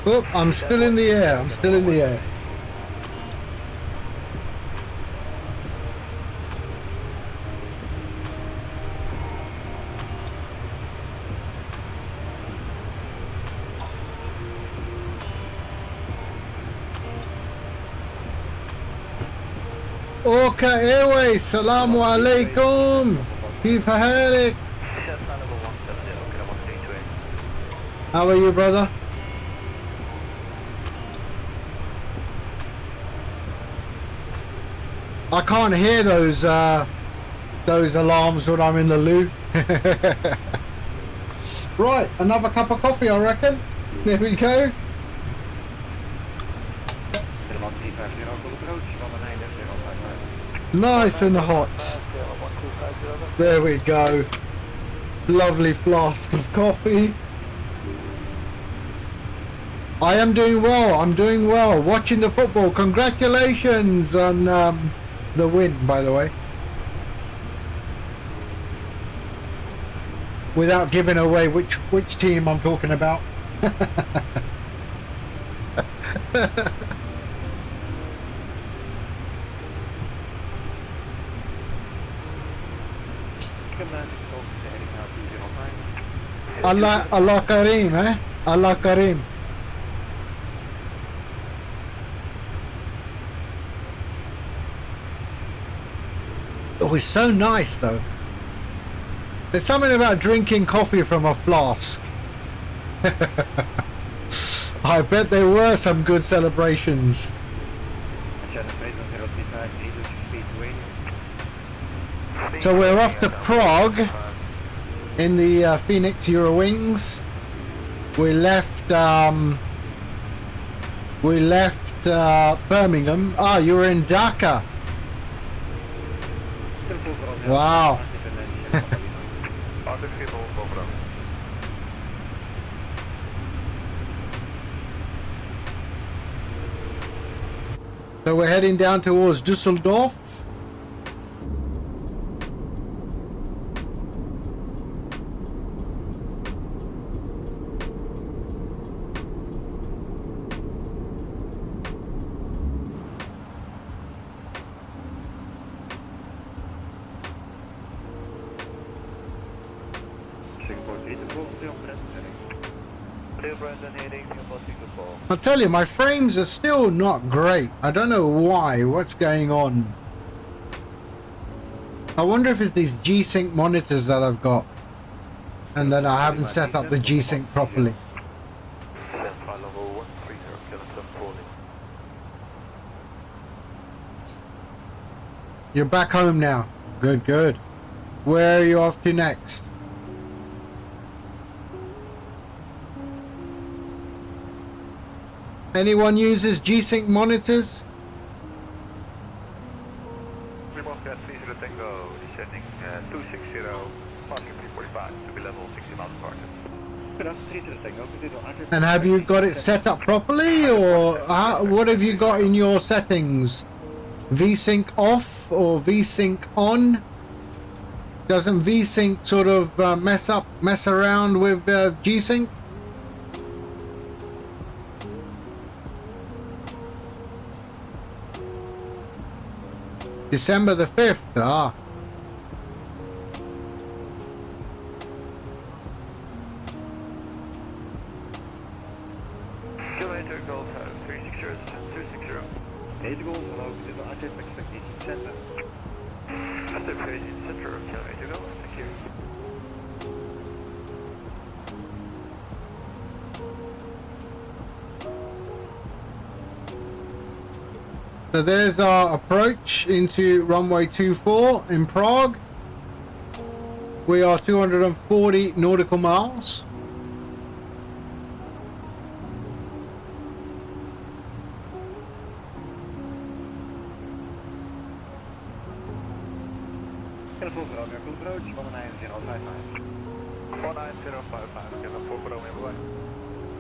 Oh, I'm still in the air. I'm still in the air. Orca Airways, Salamu Alaikum. Keep ahead. How are you, brother? I can't hear those alarms when I'm in the loo. Right, another cup of coffee, I reckon. There we go. Nice and hot. There we go. Lovely flask of coffee. I am doing well. I'm doing well. Watching the football. Congratulations on the win, by the way. Without giving away which team I'm talking about. Allah Kareem, eh? Allah Kareem. Oh, it's so nice though. There's something about drinking coffee from a flask. I bet there were some good celebrations. So we're off to Prague in the FENIX Eurowings. We left Birmingham. Ah, you were in Dhaka. Wow. So we're heading down towards Düsseldorf. I'll tell you, my frames are still not great. I don't know why. What's going on? I wonder if it's these G-Sync monitors that I've got and that I haven't set up the G-Sync properly. You're back home now. Good, good. Where are you off to next? Anyone uses G-Sync monitors? And have you got it set up properly, or what have you got in your settings? V-Sync off or V-Sync on? Doesn't V-Sync sort of mess around with G-Sync? December the 5th, ah. Kilometer Golf 360. Deze golf verloopt in de active expectation center. Active expectation center, kilometer Golf, thank you. So there's our approach into runway 24 in Prague. We are 240 nautical miles.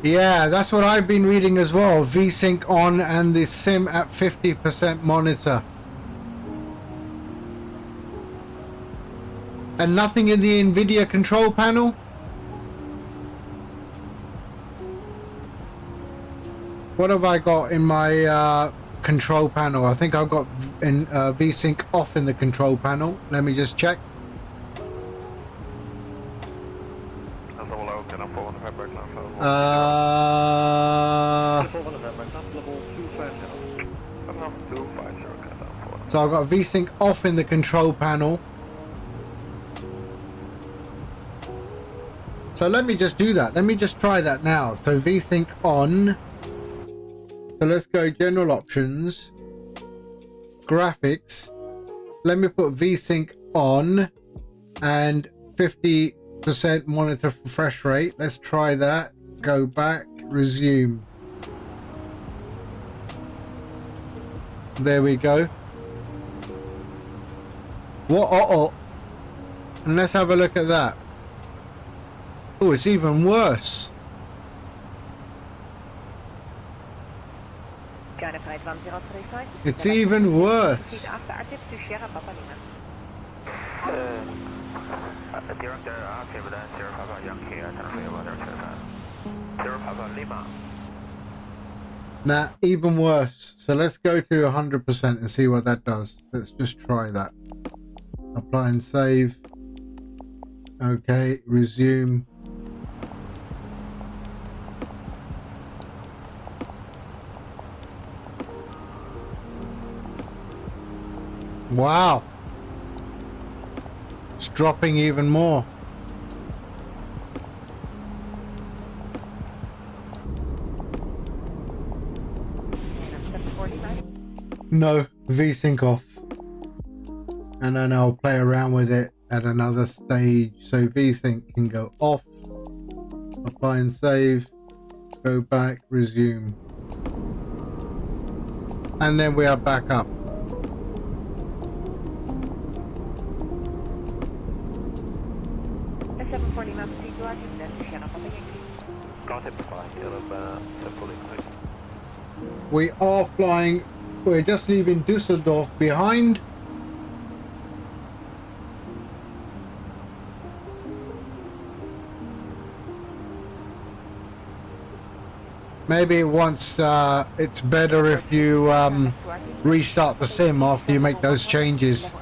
Yeah, that's what I've been reading as well. V-Sync on and the sim at 50% monitor. And nothing in the NVIDIA control panel? What have I got in my control panel? I think I've got V-Sync off in the control panel. Let me just check. So I've got V-Sync off in the control panel. So let me just do that. Let me just try that now. So V-Sync on. So let's go general options, graphics. Let me put V-Sync on and 50% monitor refresh rate. Let's try that. Go back, resume. There we go. What? And let's have a look at that. Oh, it's even worse. It's even worse. Nah, even worse. So let's go to 100% and see what that does. Let's just try that. Apply and save. Okay, resume. Wow. It's dropping even more. No, VSync off. And then I'll play around with it at another stage. So VSync can go off. Apply and save. Go back, resume. And then we are back up. We are flying. We're just leaving Düsseldorf behind. Maybe once it's better if you restart the sim after you make those changes.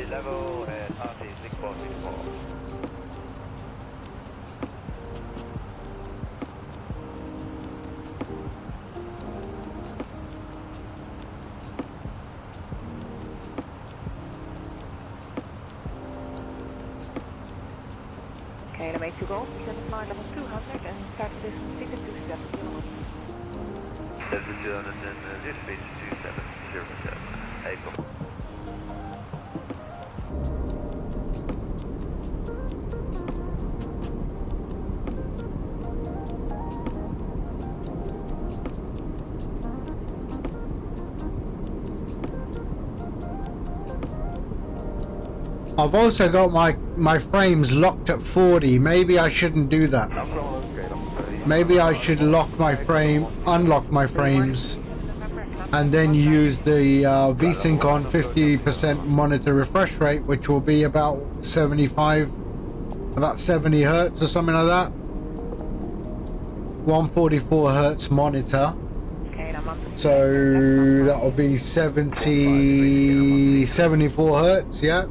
Level at RC 6464. Okay, the way to go. Set the flight level 200 and start the distance 6270 kilometers. That's the German and this is 2707. April. I've also got my frames locked at 40. Maybe I shouldn't do that. Maybe I should unlock my frames, and then use the VSync on 50% monitor refresh rate, which will be about 70 hertz or something like that. 144 hertz monitor. So that will be 74 hertz, yeah.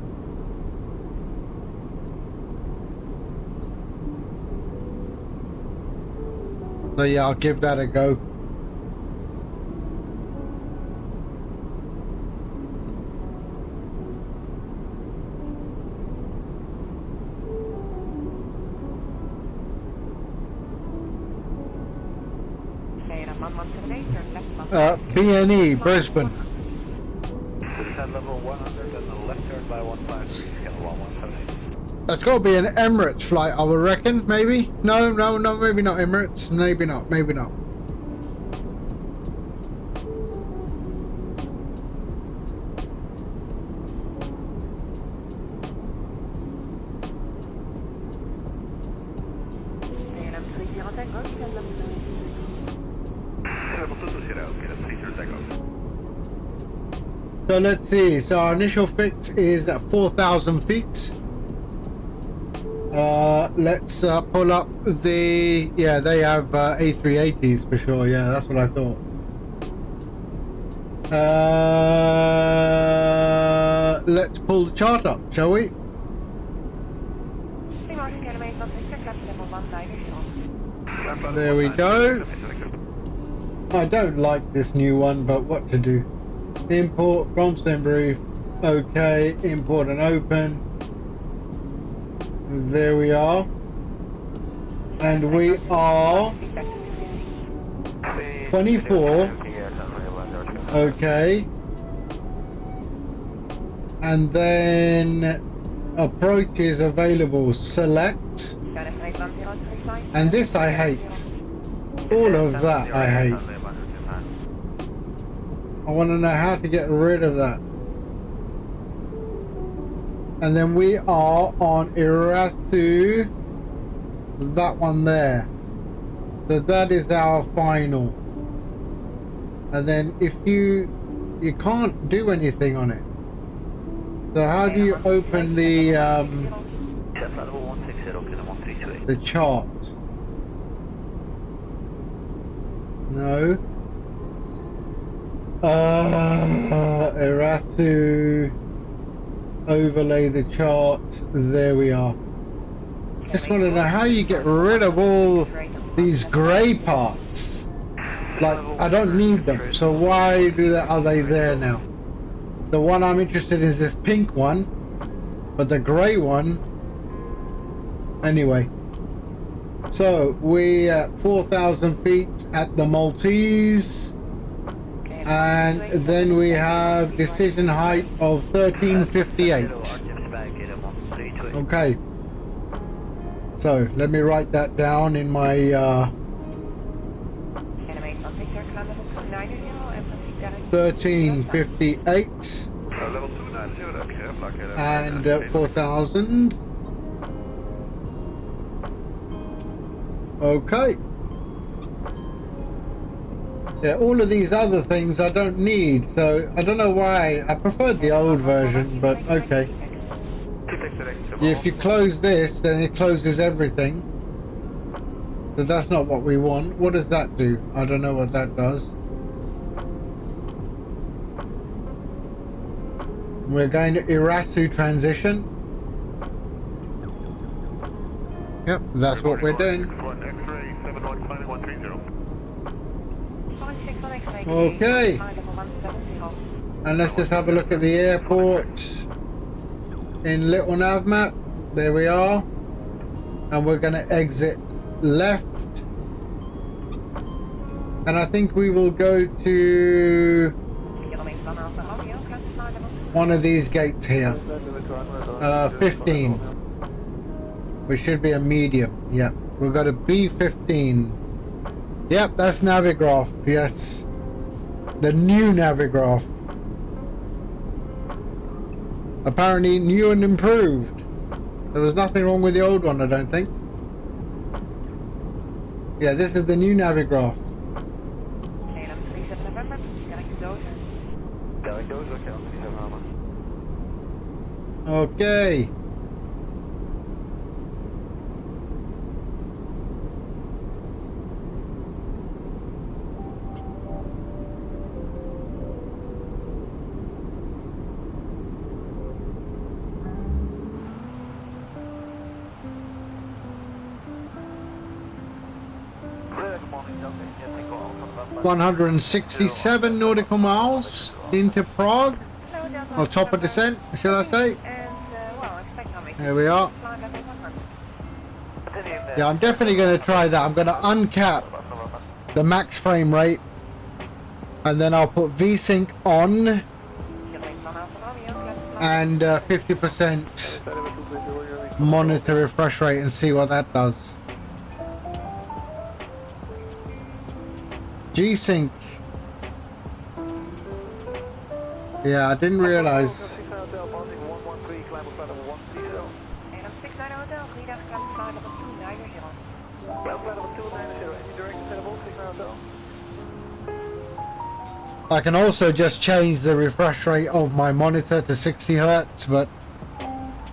So yeah, I'll give that a go. BNE, Brisbane. Level 100 and the left turn by 153, scale 1178. That's got to be an Emirates flight, I would reckon. Maybe? No, maybe not Emirates. Maybe not. So let's see. So our initial fix is at 4,000 feet. Let's pull up the... Yeah, they have A380s for sure. Yeah, that's what I thought. Let's pull the chart up, shall we? There we go. I don't like this new one, but what to do? Import from SimBrief. Okay, import and open. There we are. And we are 24. Okay. And then approach is available. Select. And this I hate. All of that I hate. I want to know how to get rid of that. And then we are on Irasu, that one there. So that is our final. And then if you can't do anything on it. So how do you open the chart? No. Irasu, overlay the chart. There we are. Just want to know how you get rid of all these grey parts. Like, I don't need them, so why are they there now? The one I'm interested in is this pink one, but the grey one, anyway. So we at 4,000 feet at the Maltese, and then we have decision height of 1358. Okay. So let me write that down in my 1358 and 4,000. Okay. Yeah, all of these other things I don't need, so I don't know why. I preferred the old version, but okay. If you close this, then it closes everything. So that's not what we want. What does that do? I don't know what that does. We're going to Irasu transition. Yep, that's what we're doing. Okay. And let's just have a look at the airport in Little Nav map. There we are. And we're going to exit left. And I think we will go to one of these gates here. 15. Which should be a medium. Yep. We'll go to B15. Yep, that's Navigraph. Yes. The new Navigraph. Apparently new and improved. There was nothing wrong with the old one, I don't think. Yeah, this is the new Navigraph. Okay. $167 nautical miles into Prague, or top of descent, should I say? There we are. Yeah, I'm definitely going to try that. I'm going to uncap the max frame rate, and then I'll put VSync on and 50% monitor refresh rate and see what that does. G-Sync. Yeah, I didn't realize. I can also just change the refresh rate of my monitor to 60 Hz, but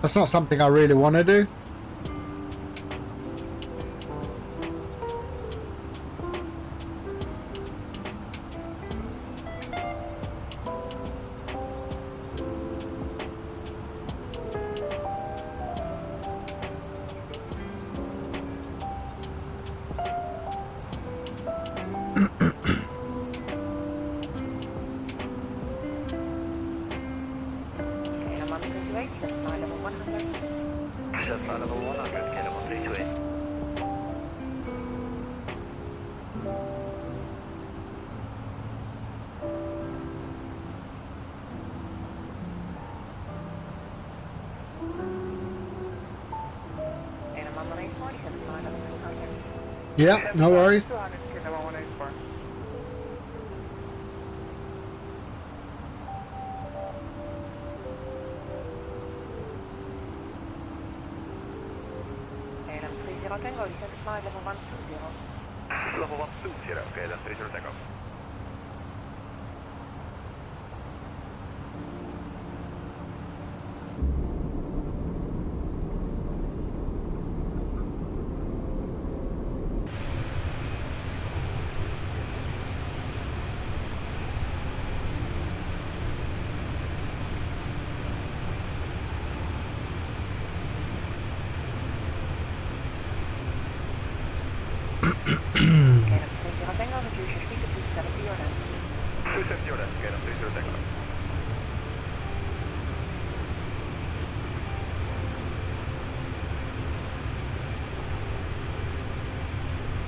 that's not something I really want to do. Yeah, no worries. Zero Tango, descend to flight level 120. Level 120, okay, that's 30 Tango. Tango, reduce your speed to 270 or less. 270 or less, okay, that's 30 Tango.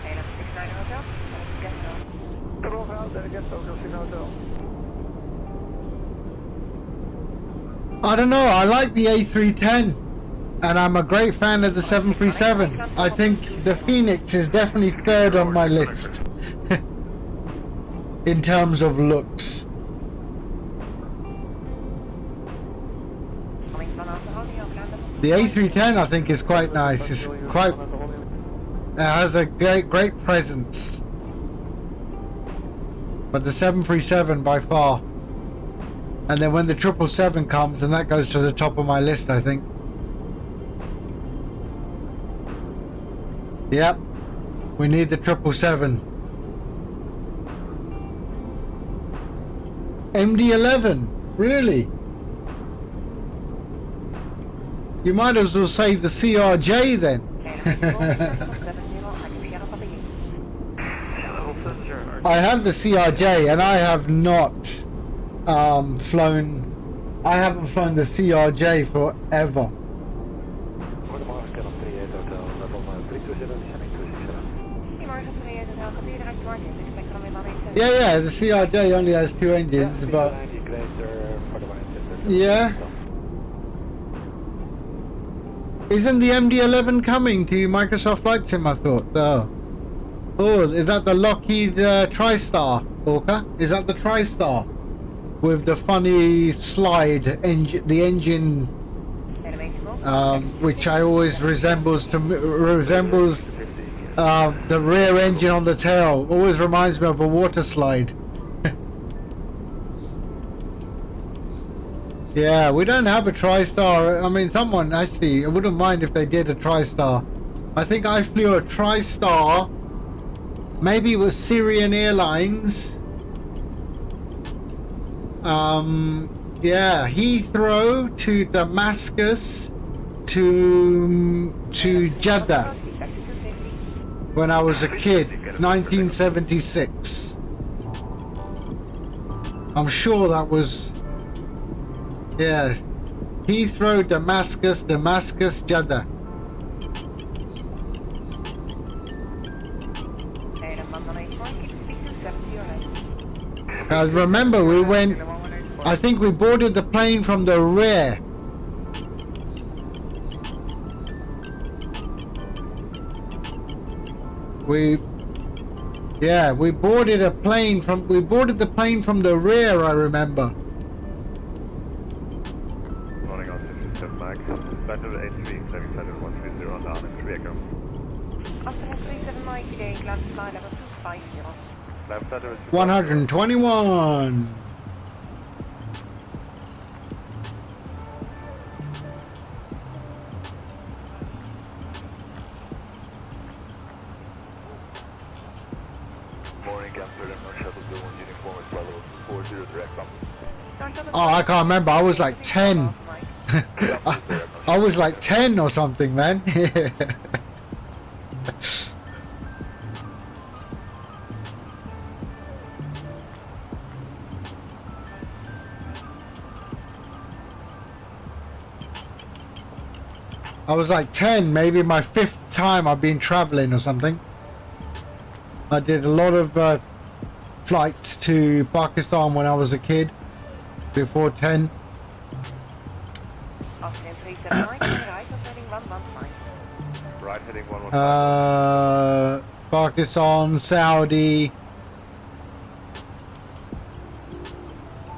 KLM 69 Hotel, guest hotel. Guest hotel, 6 hotel. I don't know. I like the A310, and I'm a great fan of the 737. I think the FENIX is definitely third on my list in terms of looks. The A310 I think is quite nice. It's quite. It has a great presence. But the 737 by far. And then when the 777 comes, and that goes to the top of my list, I think. Yep. We need the 777. MD-11? Really? You might as well say the CRJ then. I have the CRJ and I have not flown. I haven't flown the CRJ forever. Yeah, the CRJ only has 2 engines, but yeah. Isn't the MD-11 coming to Microsoft Flight Sim? I thought. Oh, is that the Lockheed TriStar, Orca? Is that the TriStar with the funny slide engine? The engine, which I always resembles the rear engine on the tail. Always reminds me of a water slide. Yeah, we don't have a TriStar. I mean, someone actually, I wouldn't mind if they did a TriStar. I think I flew a TriStar. Maybe it was Syrian Airlines. Yeah, Heathrow to Damascus to Jeddah. When I was a kid, 1976. I'm sure that was, yeah, Heathrow, Damascus, Jeddah. I remember we went, I think we boarded the plane from the rear. We boarded the plane from the rear, I remember. Morning on 57 Mike. Battle 83, clearing Saturn 130 on down in Prague. After 137 Mike, today, climb to flight level 250. 121. Oh, I can't remember. I was like 10. I was like 10 or something, man. I was like 10, maybe my 5th time I've been traveling or something. I did a lot of flights to Pakistan when I was a kid, before 10. Pakistan, Saudi.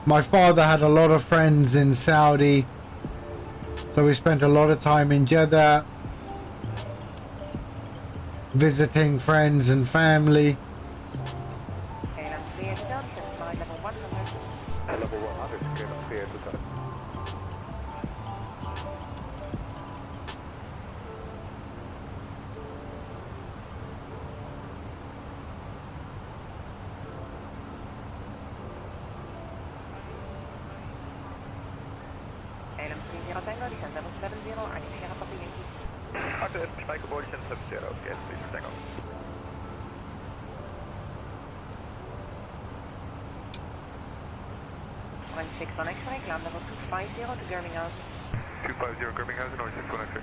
My father had a lot of friends in Saudi. So we spent a lot of time in Jeddah. visiting friends and family. KLM 3 junction, flight level 100. Level 100, clear to touch. KLM 30 Tango, descend level 70, Arctic Sierra Papa Yankee. Arthur, spike aboard, descend 70, yes, please, Tango. Runway 61 X-ray, climb level 250 to Birmingham. 250 Birmingham, and 61 X-ray.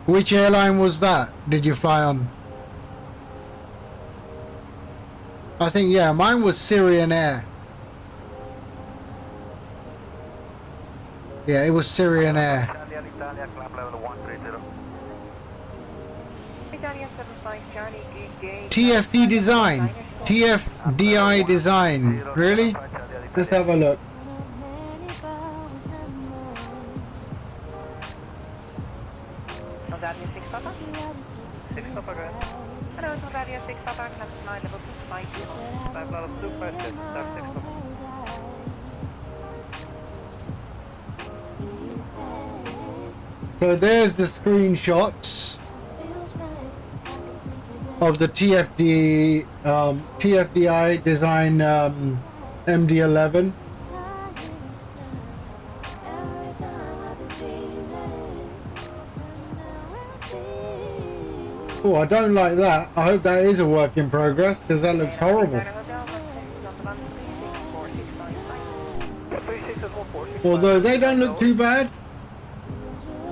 Which airline was that? Did you fly on? I think, yeah, mine was Syrian Air. Yeah, it was Syrian Air. Italia, climb level 130. Italia 75 Charlie, gate. TFD design. TFDI design. Really? Let's have a look. Soldadia 6 Papa. 6 Papa, go ahead. Hello, Soldadia 6 Papa, climb flight level 250. Climb level 250, start 6 Papa. So there's the screenshots of the TFDI design MD-11. Oh, I don't like that. I hope that is a work in progress because that looks horrible. Although they don't look too bad.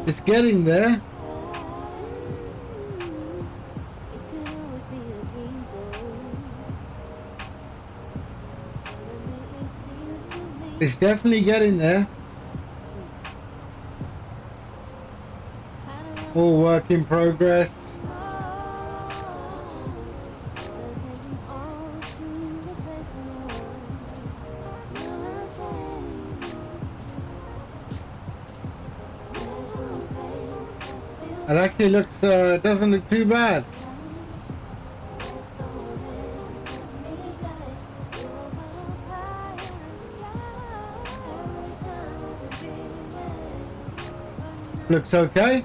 It's getting there. It's definitely getting there. All work in progress. It actually looks, doesn't look too bad. Looks okay.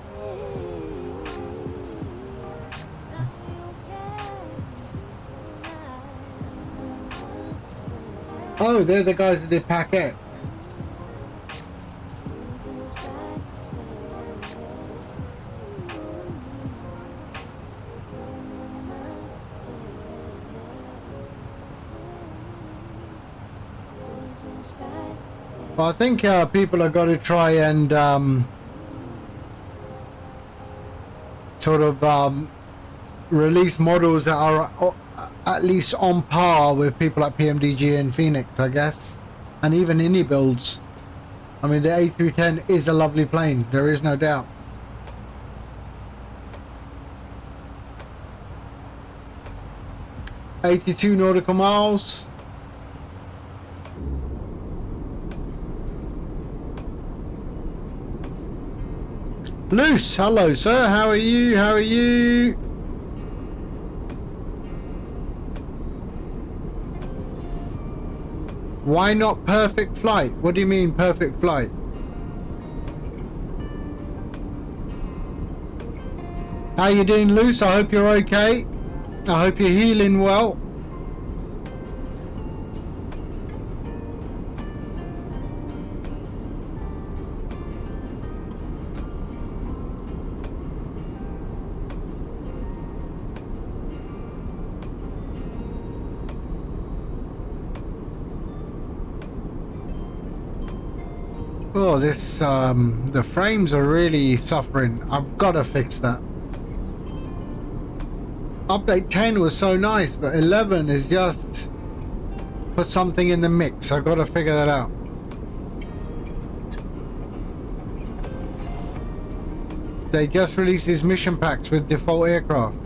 Oh, they're the guys that did Pack X. Well, I think people have got to try and sort of release models that are at least on par with people like PMDG and FENIX, I guess, and even indie builds. I mean, the A310 is a lovely plane, there is no doubt. $82 nautical miles. Luce, hello sir, how are you? How are you? Why not perfect flight? What do you mean perfect flight? How you doing, Luce? I hope you're okay. I hope you're healing well. Oh, this, the frames are really suffering. I've got to fix that. Update 10 was so nice, but 11 is just put something in the mix. I've got to figure that out. They just released these mission packs with default aircraft.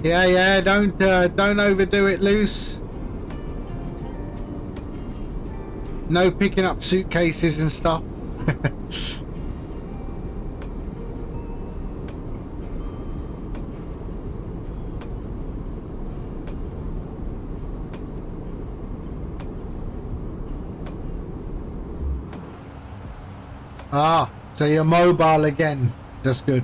Yeah, don't overdo it, Luce. No picking up suitcases and stuff. Ah, so you're mobile again. That's good.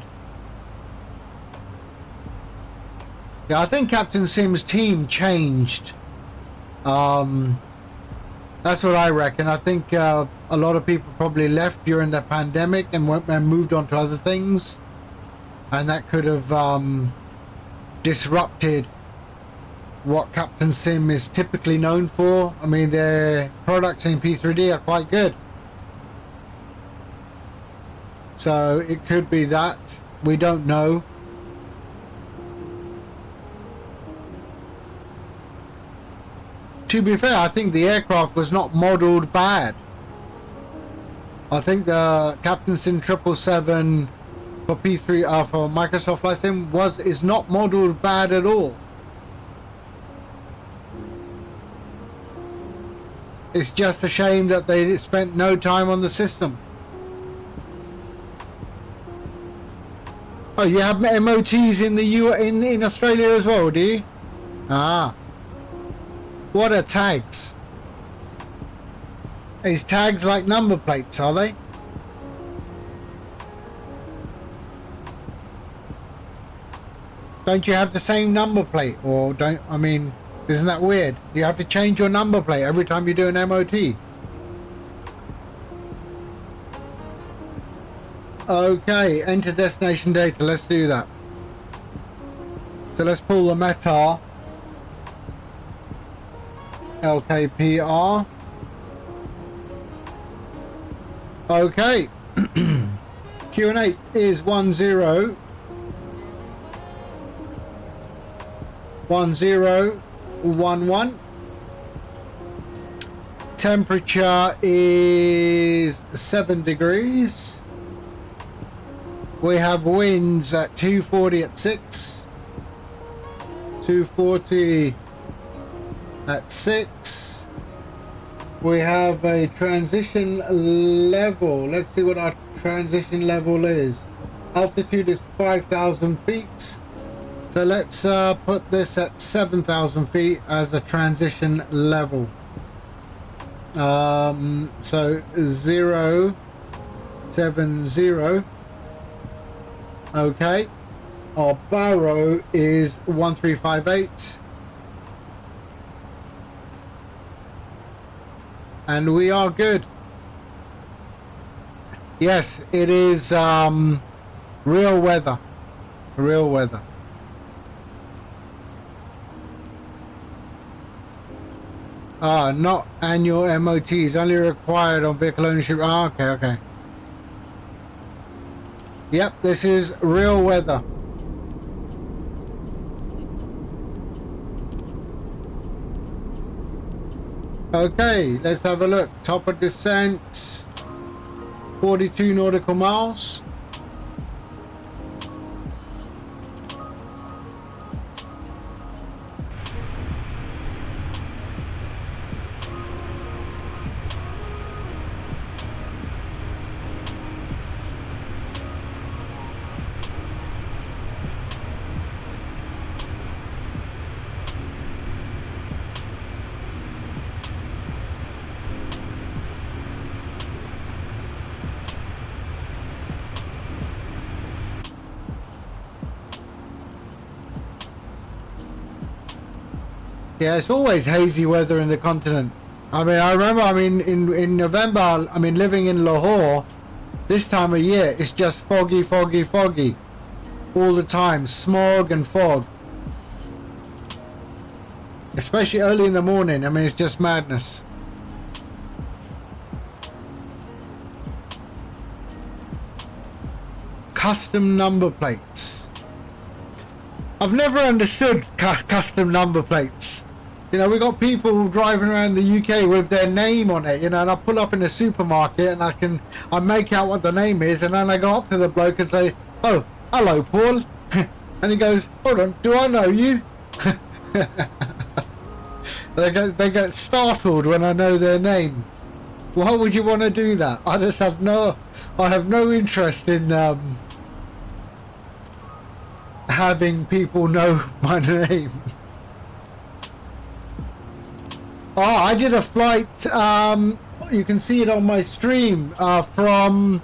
Yeah, I think Captain Sim's team changed. That's what I reckon. I think a lot of people probably left during the pandemic and went and moved on to other things, and that could have disrupted what Captain Sim is typically known for. I mean, their products in P3D are quite good, so it could be that. We don't know. To be fair, I think the aircraft was not modelled bad. I think the Captain Sim 777 for P3 for Microsoft Flight Sim is not modelled bad at all. It's just a shame that they spent no time on the system. Oh, you have MOTs in the in Australia as well, do you? Ah. What are tags? Is tags like number plates, are they? Don't you have the same number plate? Or don't, I mean, isn't that weird? You have to change your number plate every time you do an MOT. Okay, enter destination data. Let's do that. So let's pull the METAR. LKPR. Okay. Q&A is 1011. Temperature is 7 degrees. We have winds at 240 at 6. 240 at 6. We have a transition level. Let's see what our transition level is. Altitude is 5,000 feet. So let's put this at 7,000 feet as a transition level. So 070. Okay. Our baro is 1358. And we are good. Yes, it is real weather. Real weather. Not annual MOTs, only required on vehicle ownership. Okay. Yep, this is real weather. Okay, let's have a look. Top of descent, 42 nautical miles. Yeah, it's always hazy weather in the continent. I mean, I remember, in November, living in Lahore, this time of year, it's just foggy all the time. Smog and fog. Especially early in the morning. It's just madness. Custom number plates. I've never understood custom number plates. We got people driving around the UK with their name on it, and I pull up in the supermarket and I make out what the name is, and then I go up to the bloke and say, "Oh, hello, Paul." And he goes, "Hold on, do I know you?" They get startled when I know their name. Why would you want to do that? I have no interest in having people know my name. Oh, I did a flight, you can see it on my stream, from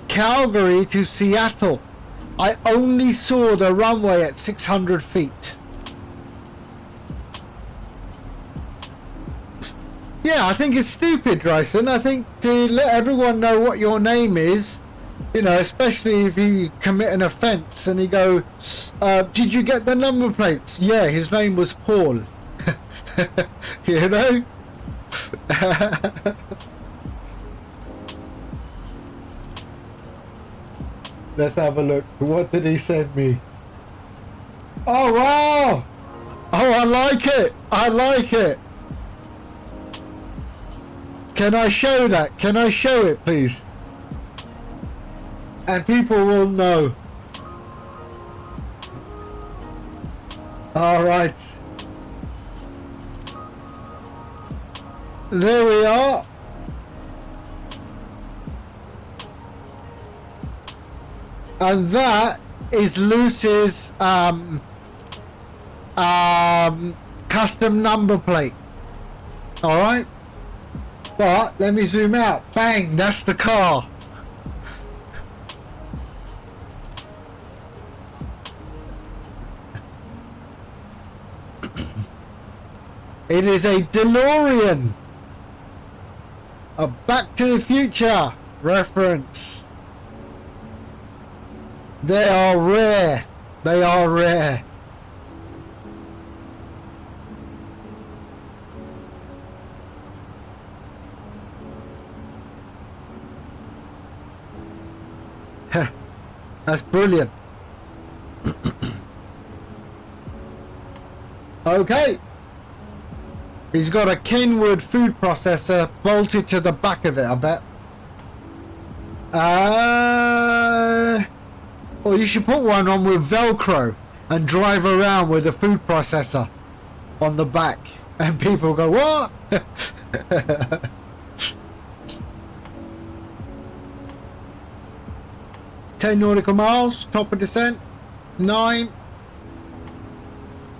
Calgary to Seattle. I only saw the runway at 600 feet. Yeah, I think it's stupid, Ryson. I think to let everyone know what your name is, you know, especially if you commit an offence and you go, did you get the number plates? Yeah, his name was Paul. You know? Let's have a look. What did he send me? Oh, wow! Oh, I like it! I like it! Can I show that? Can I show it, please? And people will know. All right. There we are. And that is Lucy's custom number plate. All right. But let me zoom out. Bang, that's the car. It is a DeLorean. A Back to the Future reference. They are rare. They are rare. That's brilliant. Okay. He's got a Kenwood food processor bolted to the back of it, I bet. Or you should put one on with Velcro and drive around with a food processor on the back. And people go, what? 10 nautical miles, top of descent, 9.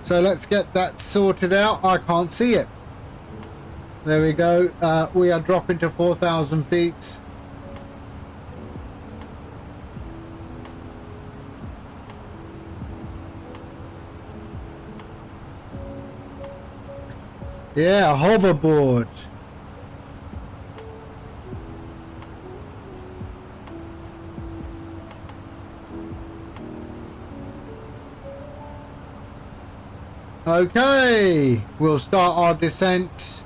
So let's get that sorted out. I can't see it. There we go. We are dropping to 4,000 feet. Yeah, hoverboard. Okay, we'll start our descent.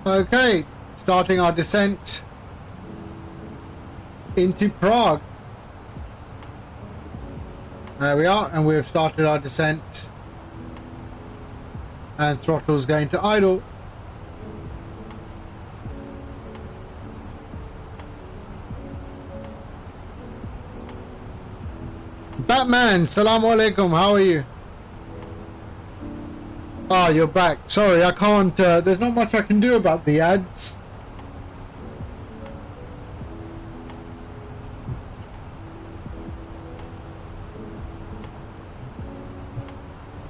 Okay, starting our descent into Prague. There we are, and we've started our descent. And throttle's going to idle. Batman, salaam alaikum, how are you? Oh, you're back. Sorry, I can't, there's not much I can do about the ads.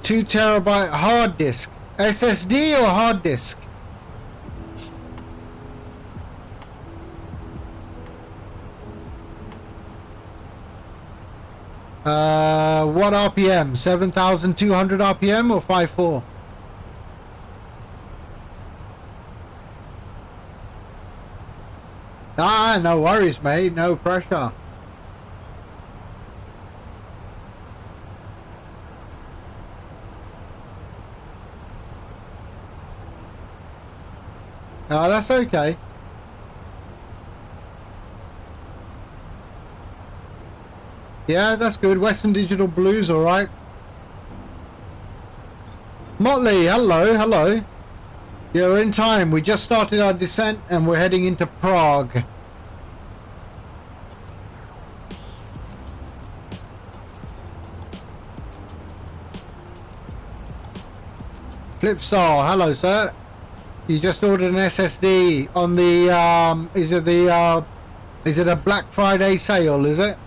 Two terabyte hard disk. SSD or hard disk? What RPM? 7,200 RPM or 5.4? Ah, no worries, mate. No pressure. Oh, that's okay. Yeah, that's good. Western Digital Blues, all right. Motley, hello, hello. You're in time. We just started our descent and we're heading into Prague. Flipstar, hello, sir. You just ordered an SSD on the is it a Black Friday sale, is it?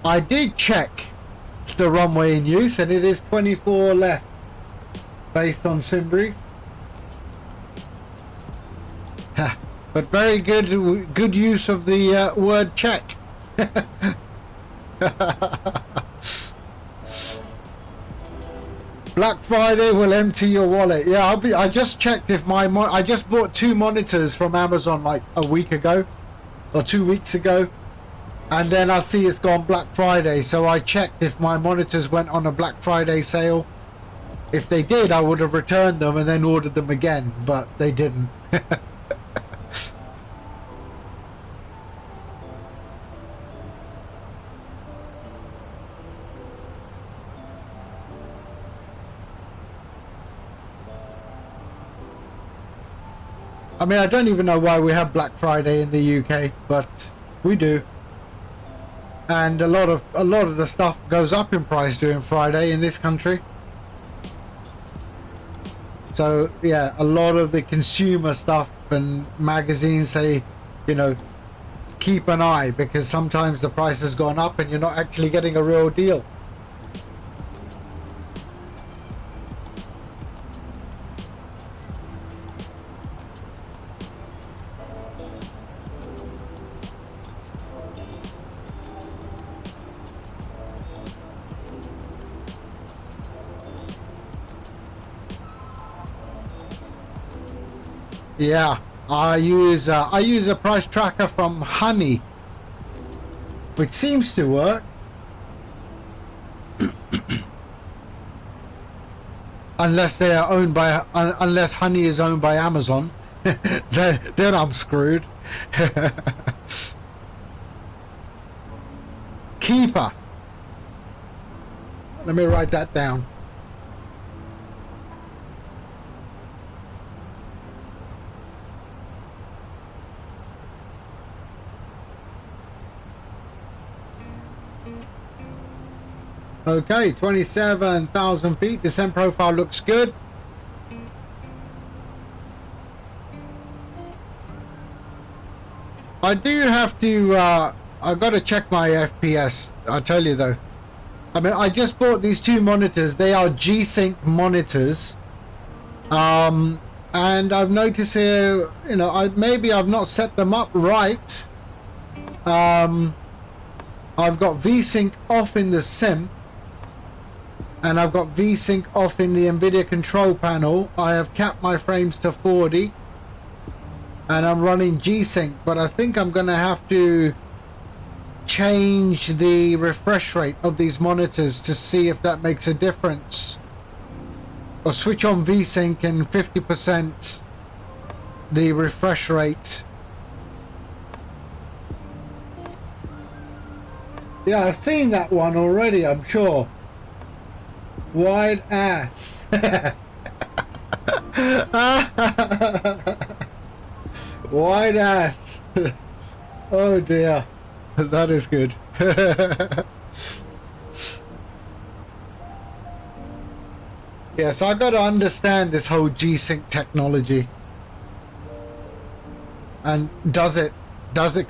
I did check the runway in use and it is 24 left based on Simbury. But very good use of the word check. Black Friday will empty your wallet. Yeah, I just checked if I just bought 2 monitors from Amazon like a week ago or 2 weeks ago. And then I see it's gone Black Friday, so I checked if my monitors went on a Black Friday sale. If they did, I would have returned them and then ordered them again, but they didn't. I mean, I don't even know why we have Black Friday in the UK, but we do. And a lot of the stuff goes up in price during Friday in this country. So yeah, a lot of the consumer stuff and magazines say, you know, keep an eye, because sometimes the price has gone up and you're not actually getting a real deal. Yeah, I use a price tracker from Honey, which seems to work. Unless they are owned by unless Honey is owned by Amazon, then I'm screwed. Keeper. Let me write that down. Okay, 27,000 feet. Descent profile looks good. I do have to, I've got to check my FPS, I tell you though. I mean, I just bought these 2 monitors. They are G-Sync monitors. And I've noticed here, you know, maybe I've not set them up right. I've got V-Sync off in the sim. And I've got V-Sync off in the NVIDIA control panel. I have capped my frames to 40. And I'm running G-Sync. But I think I'm going to have to change the refresh rate of these monitors to see if that makes a difference. Or switch on V-Sync and 50% the refresh rate. Yeah, I've seen that one already, I'm sure. Wide ass. Wide ass. Oh dear. That is good. Yes, I got to understand this whole G-Sync technology. And does it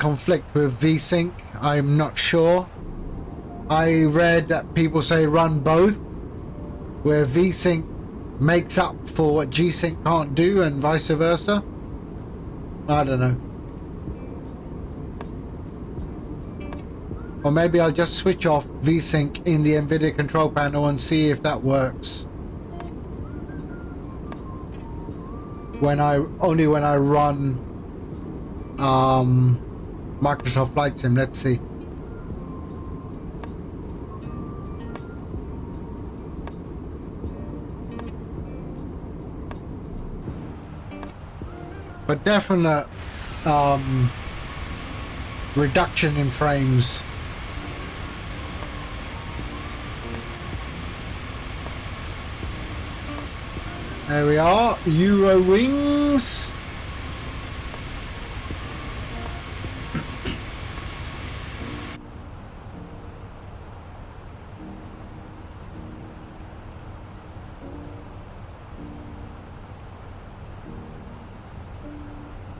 conflict with V-Sync? I'm not sure. I read that people say run both, where V-Sync makes up for what G-Sync can't do and vice versa. I don't know. Or maybe I'll just switch off V-Sync in the NVIDIA control panel and see if that works. When I run Microsoft Flight Sim. Let's see. but definite reduction in frames. There we are, Eurowings.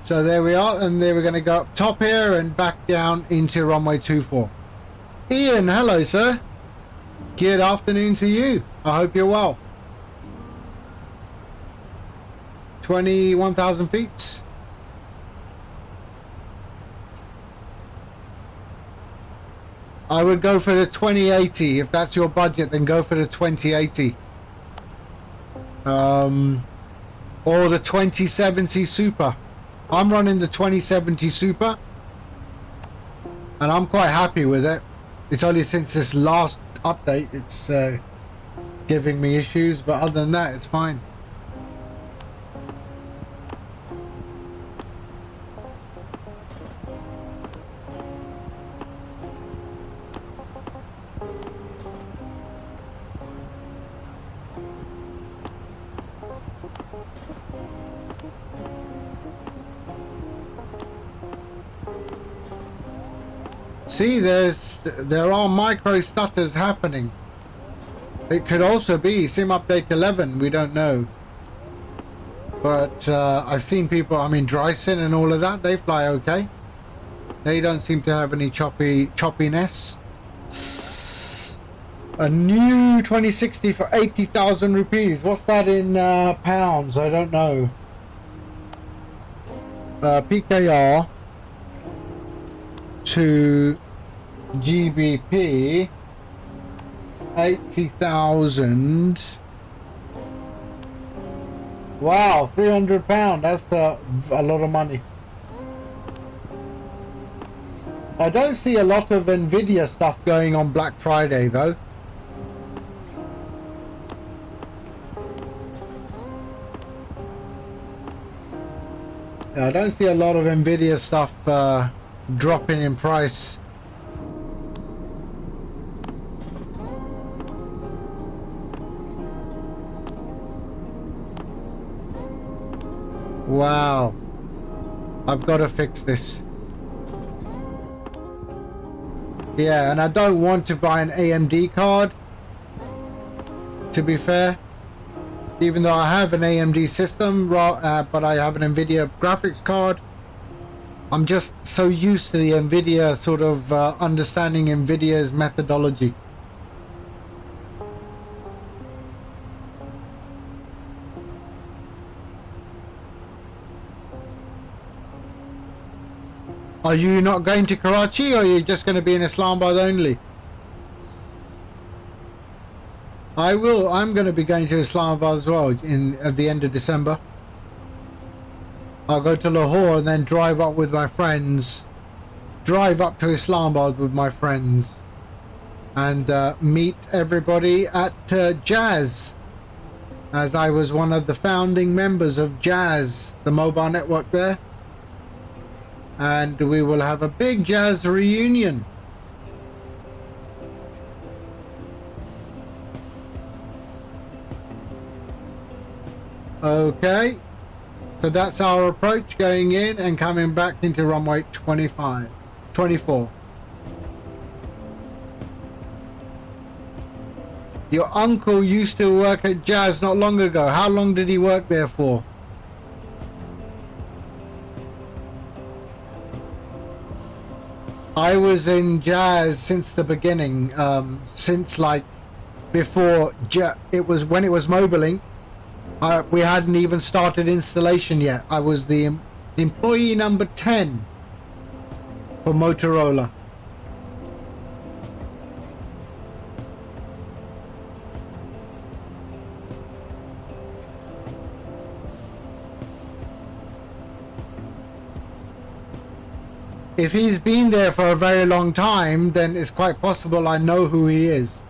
So there we are, and then we're going to go up top here and back down into runway 24. Ian, hello sir. Good afternoon to you. I hope you're well. 21,000 feet. I would go for the 2080. If that's your budget, then go for the 2080. Or the 2070 Super. I'm running the 2070 Super, and I'm quite happy with it. It's only since this last update it's giving me issues, but other than that, it's fine. See, there are micro stutters happening. It could also be sim update 11, we don't know. But I've seen people, I mean Dryson and all of that, they fly okay. They don't seem to have any choppiness. A new 2060 for 80,000 rupees. What's that in pounds? I don't know. PKR to GBP 80,000. Wow, £300. That's a lot of money. I don't see a lot of Nvidia stuff going on Black Friday though. I don't see a lot of Nvidia stuff dropping in price. Wow, I've got to fix this. Yeah, and I don't want to buy an AMD card, to be fair, even though I have an AMD system, but I have an Nvidia graphics card. I'm just so used to the Nvidia sort of understanding Nvidia's methodology. Are you not going to Karachi, or are you just going to be in Islamabad only? I'm going to be going to Islamabad as well at the end of December. I'll go to Lahore and then drive up with my friends. Drive up to Islamabad with my friends. And meet everybody at Jazz. As I was one of the founding members of Jazz, the mobile network there. And we will have a big Jazz reunion. Okay, so that's our approach going in and coming back into runway 24. Your uncle used to work at Jazz not long ago. How long did he work there for? I was in Jazz since the beginning, since like before it was when it was Mobilink. We hadn't even started installation yet. I was the employee number 10 for Motorola. If he's been there for a very long time, then it's quite possible I know who he is.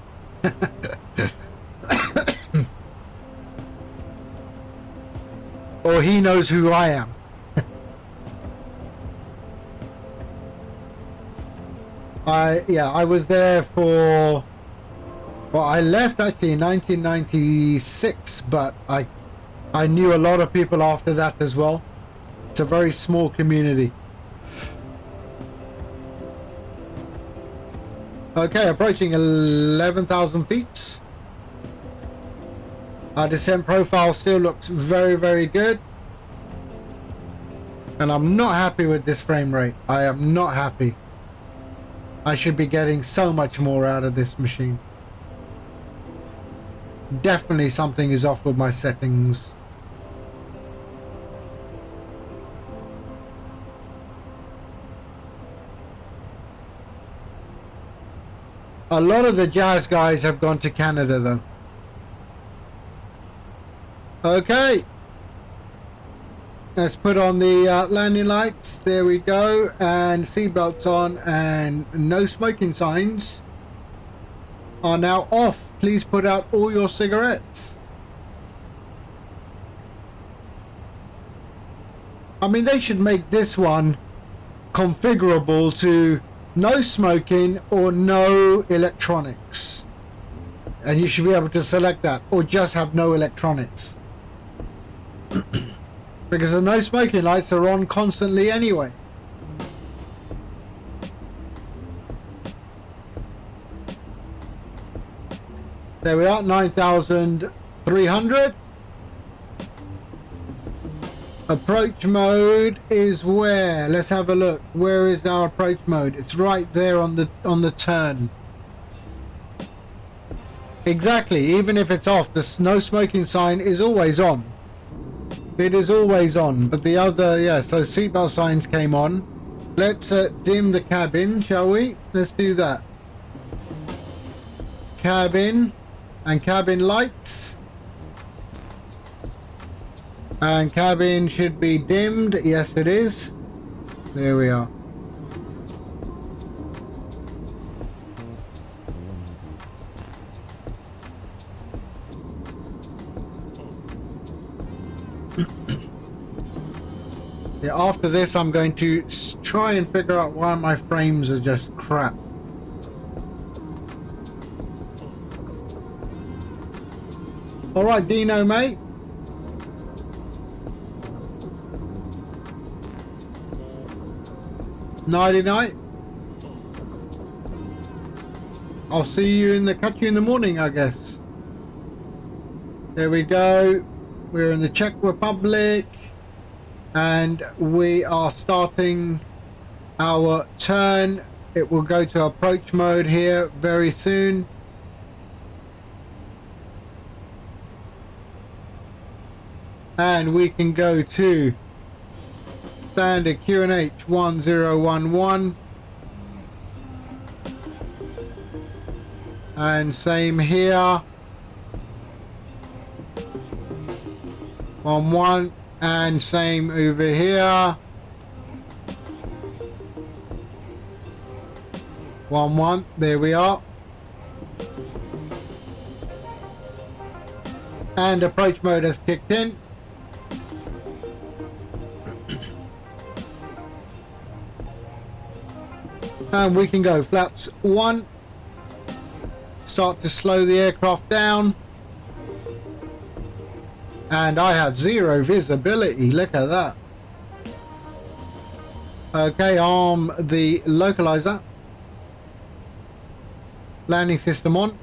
Or he knows who I am. I was there for, well, I left actually in 1996, but I knew a lot of people after that as well. It's a very small community. Okay, approaching 11,000 feet. Our descent profile still looks very, very good. And I'm not happy with this frame rate. I am not happy. I should be getting so much more out of this machine. Definitely something is off with my settings. A lot of the Jazz guys have gone to Canada though. Okay. Let's put on the landing lights. There we go. And seatbelts on, and no smoking signs are now off. Please put out all your cigarettes. I mean, they should make this one configurable to no smoking or no electronics. And you should be able to select that, or just have no electronics. Because the no smoking lights are on constantly anyway. There we are, 9,300. Approach mode is where? Let's have a look. Where is our approach mode? It's right there on the turn. Exactly. Even if it's off, the no smoking sign is always on. It is always on. But the other, yeah. So seatbelt signs came on. Let's dim the cabin, shall we? Let's do that. Cabin and cabin lights. And cabin should be dimmed. Yes, it is. There we are. Yeah, after this, I'm going to try and figure out why my frames are just crap. All right, Dino, mate. Nighty night. I'll see you catch you in the morning, I guess. There we go. We're in the Czech Republic and we are starting our turn. It will go to approach mode here very soon. And we can go to standard QNH 1011 and same here, 11 and same over here, 11. There we are. And approach mode has kicked in. And we can go flaps 1, start to slow the aircraft down, and I have 0 visibility. Look at that. Okay, arm the localizer, landing system on,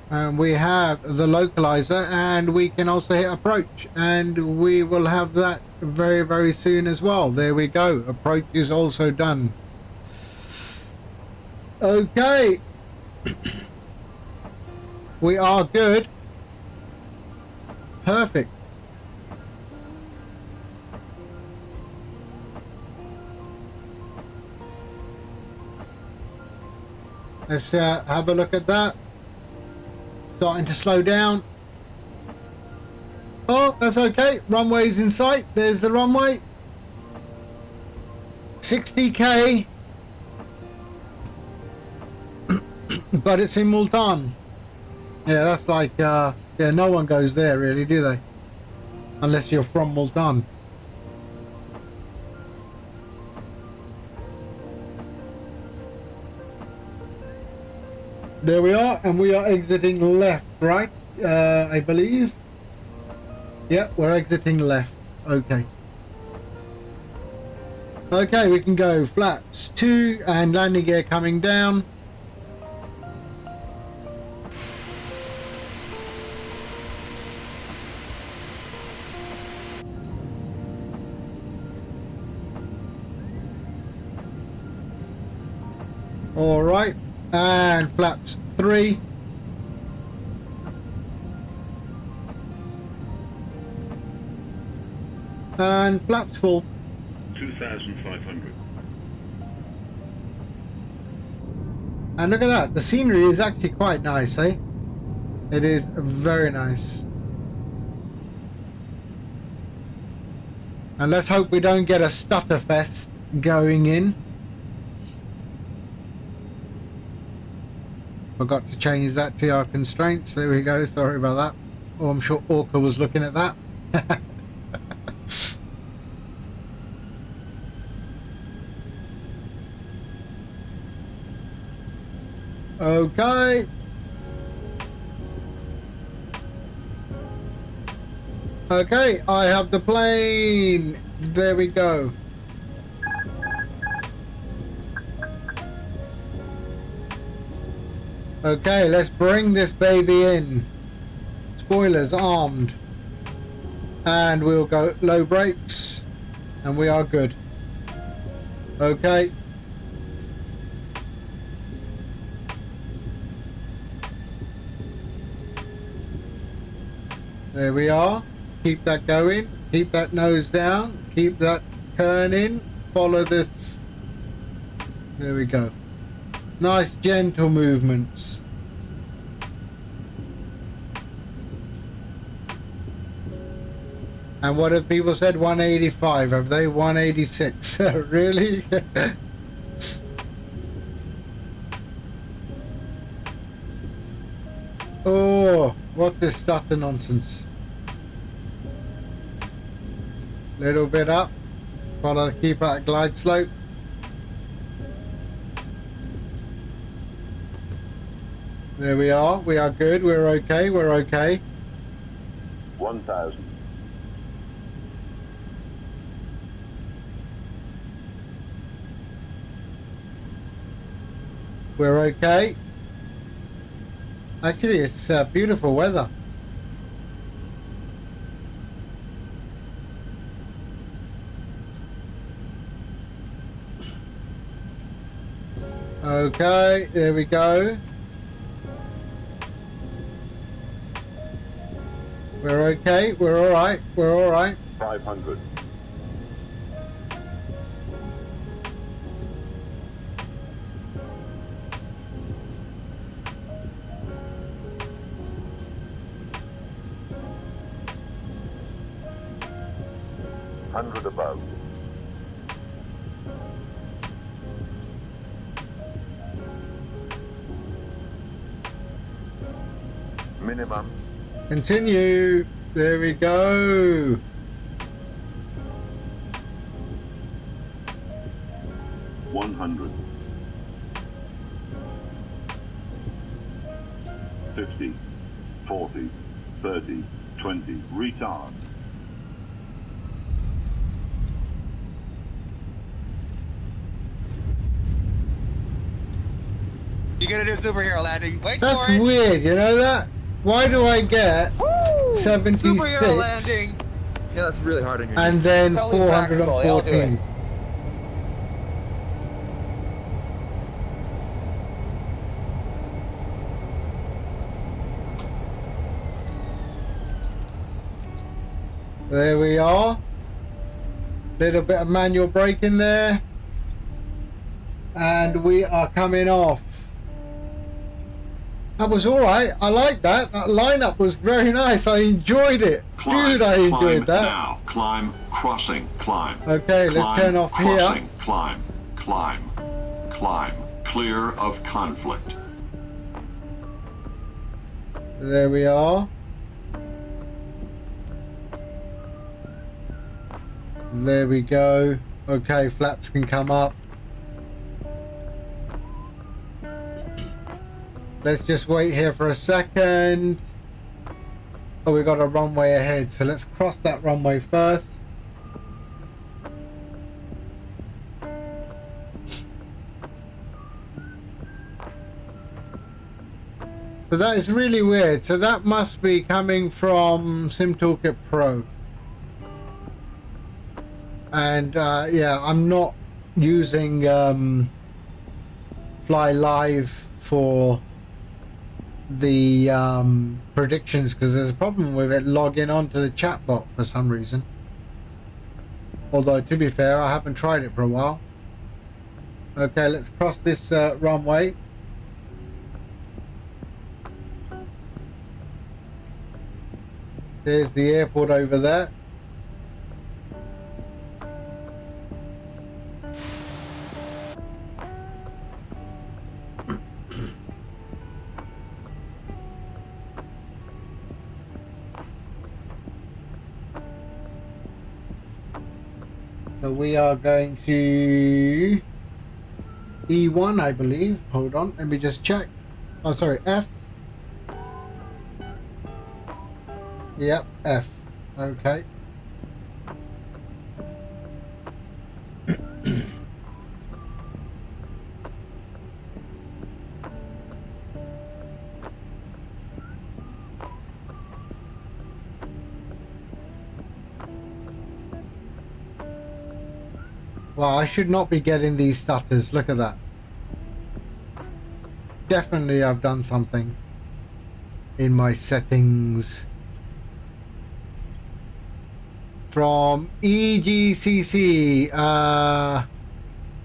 and we have the localizer, and we can also hit approach, and we will have that very, very soon as well. There we go. Approach is also done. Okay. We are good. Perfect. Let's have a look at that. Starting to slow down. Oh, that's okay. Runway's in sight. There's the runway. 60k. But it's in Multan. Yeah, that's like, yeah, no one goes there really, do they? Unless you're from Multan. There we are, and we are exiting left, right? I believe. Yep, we're exiting left. Okay. Okay, we can go flaps 2 and landing gear coming down. All right, and flaps 3. And flaps full. 2,500. And look at that, the scenery is actually quite nice, eh? It is very nice. And let's hope we don't get a stutter fest going in. Forgot to change that to our constraints. There we go, sorry about that. Oh, I'm sure Orca was looking at that. Okay. Okay, I have the plane. There we go. Okay, let's bring this baby in. Spoilers armed. And we'll go low brakes. And we are good. Okay. There we are. Keep that going. Keep that nose down. Keep that turning. Follow this. There we go. Nice gentle movements. And what have people said? 185. Have they? 186. Really? Oh, what's this stutter nonsense? Little bit up. Follow, keep that glide slope. There we are. We are good. We're okay. We're okay. 1,000. We're okay. Actually, it's beautiful weather. Okay, there we go. We're okay. We're all right. We're all right. 500. Hundred above. Minimum. Continue. There we go. $100. 50, 40, 30, 20. Retard. You're gonna do superhero landing. Wait That's for it. weird, you know that? Why do I get 76 Superhero landing. Yeah, that's really hard on your and knees. then Totally practical. Yeah, I'll do it. 414? There we are. Little bit of manual braking there. And we are coming off. That was alright. I like that. That lineup was very nice. I enjoyed it. Climb, Dude, I enjoyed climb that. Now. Climb, crossing, climb. Okay, Climb, let's turn off crossing, here. Climb, climb, climb. Clear of conflict. There we are. There we go. Okay, flaps can come up. Let's just wait here for a second. Oh, we got a runway ahead, so let's cross that runway first. So that is really weird. So that must be coming from Sim Toolkit Pro. And yeah, I'm not using Fly Live for the predictions because there's a problem with it logging onto the chatbot for some reason. Although to be fair, I haven't tried it for a while. Okay, let's cross this runway. There's the airport over there. So we are going to E1, I believe. Hold on, let me just check. Oh, sorry, F. Yep, F. Okay. Well, I should not be getting these stutters. Look at that. Definitely I've done something in my settings. From EGCC.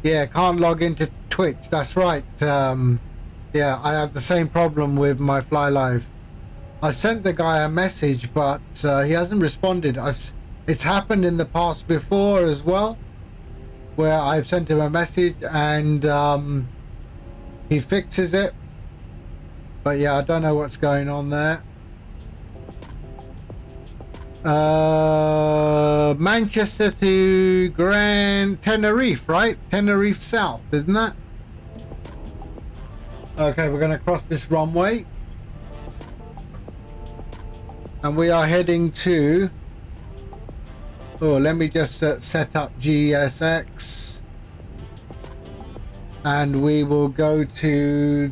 Yeah, can't log into Twitch. That's right. Yeah, I have the same problem with my Fly Live. I sent the guy a message, but he hasn't responded. It's happened in the past before as well, where I've sent him a message and he fixes it. But yeah, I don't know what's going on there. Manchester to Grand Tenerife, right? Tenerife South, isn't that? Okay, we're going to cross this runway. And we are heading to... Oh, let me just set up GSX. And we will go to...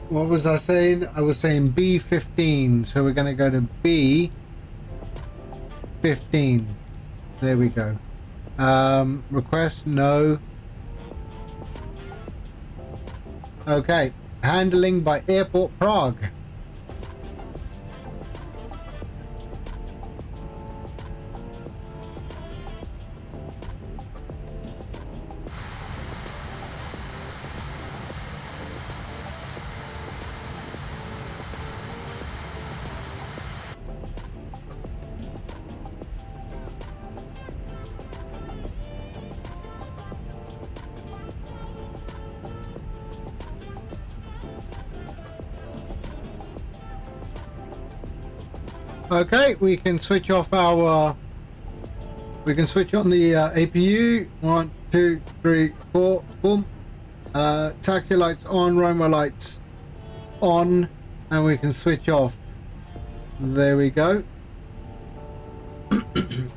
What was I saying? I was saying B15. So we're going to go to B15. There we go. Request, no. Okay. Handling by Airport Prague. Okay, we can switch off our... We can switch on the APU. 1, 2, 3, 4. Boom. Taxi lights on, runway lights on, and we can switch off. There we go.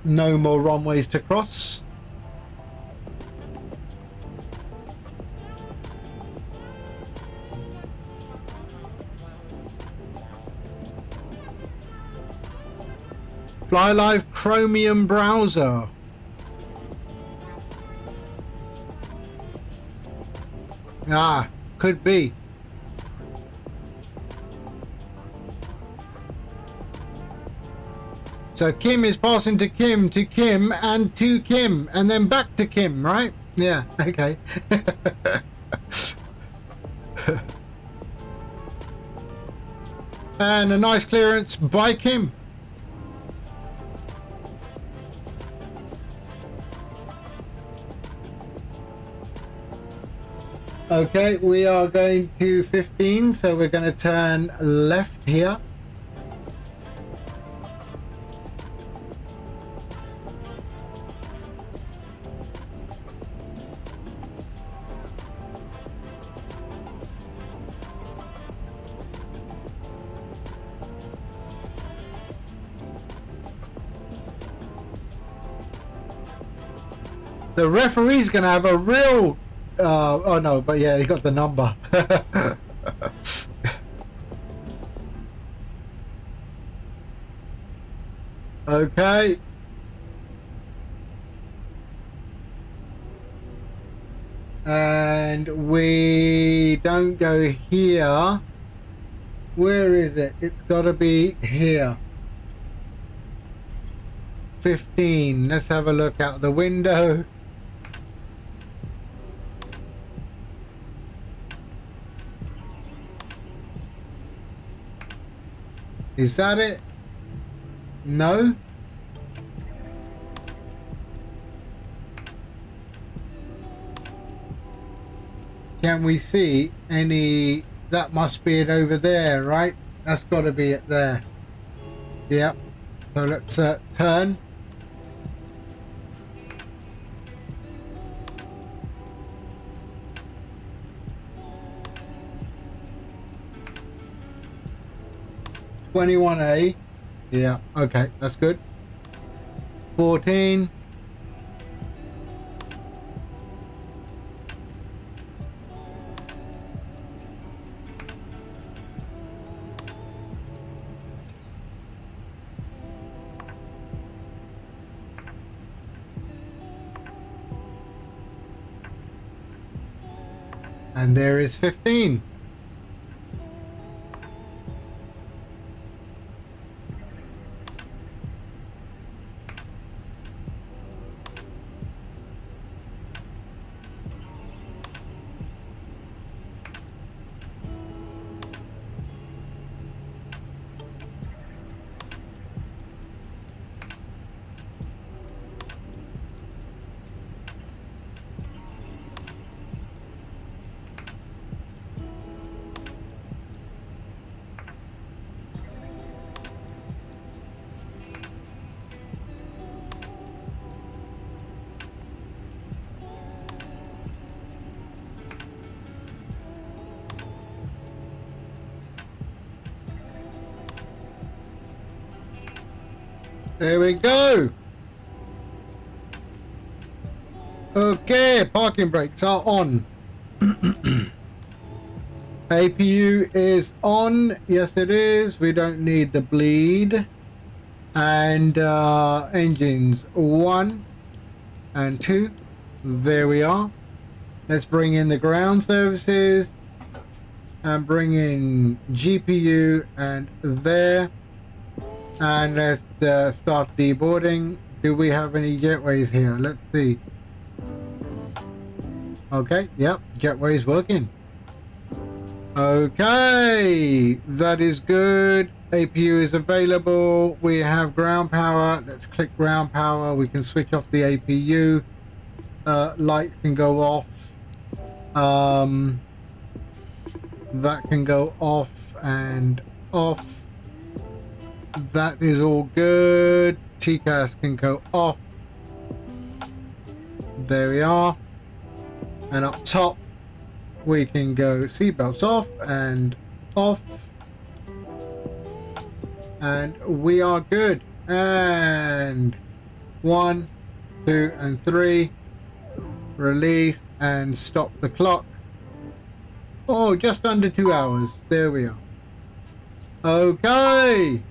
No more runways to cross. Fly Live Chromium browser. Ah, could be. So Kim is passing to Kim, and to Kim, and then back to Kim, right? Yeah, okay. And a nice clearance by Kim. Okay, we are going to 15, so we're going to turn left here. The referee's gonna have a real. Oh no, but yeah, he got the number. Okay. And we don't go here. Where is it? It's got to be here. 15. Let's have a look out the window. Is that it? No? Can we see any? That must be it over there, right? That's got to be it there. Yep. So let's turn. $21A. Yeah, okay, that's good. 14. And there is 15. There we go. Okay, parking brakes are on. APU is on. Yes, it is. We don't need the bleed. And engines 1 and 2. There we are. Let's bring in the ground services and bring in GPU and there. And let's start deboarding. Do we have any jetways here? Let's see. Okay, yep, jetway's working. Okay, that is good. APU is available. We have ground power. Let's click ground power. We can switch off the APU. Lights can go off. That can go off and off. That is all good. TCAS can go off. There we are. And up top, we can go seatbelts off and off. And we are good. And 1, 2, and 3. Release and stop the clock. Oh, just under 2 hours. There we are. Okay.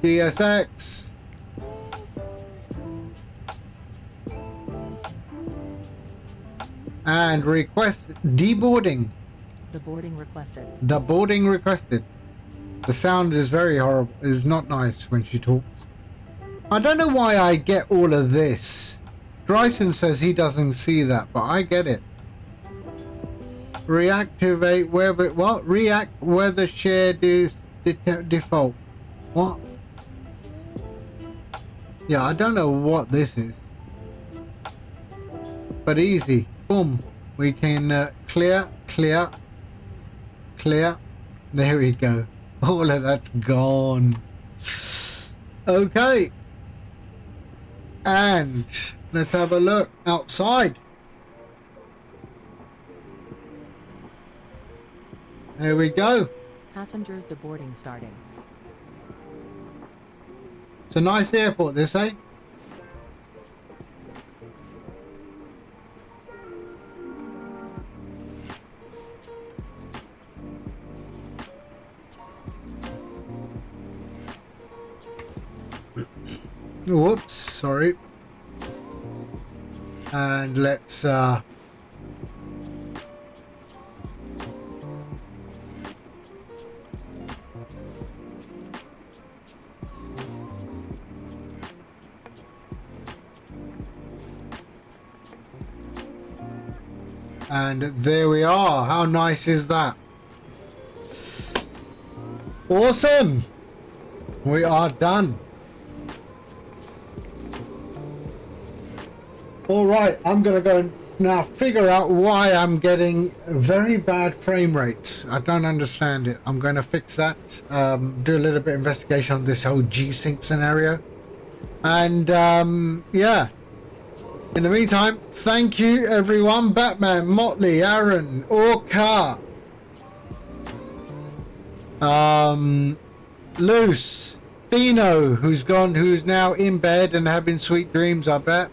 DSX. And request deboarding. The boarding requested. The boarding requested. The sound is very horrible. It's not nice when she talks. I don't know why I get all of this. Bryson says he doesn't see that, but I get it. Reactivate whether what? React whether share default. What? Yeah, I don't know what this is. But easy. Boom. We can clear. There we go. All of that's gone. Okay. And let's have a look outside. There we go. Passengers deboarding starting. It's a nice airport, this, eh? Whoops, sorry. And let's and there we are. How nice is that? Awesome. We are done. All right, I'm gonna go now figure out why I'm getting very bad frame rates. I don't understand it. I'm going to fix that. Do a little bit of investigation on this whole G-Sync scenario. And yeah. In the meantime, thank you everyone. Batman, Motley, Aaron, Orca, Loose, Dino, who's now in bed and having sweet dreams, I bet.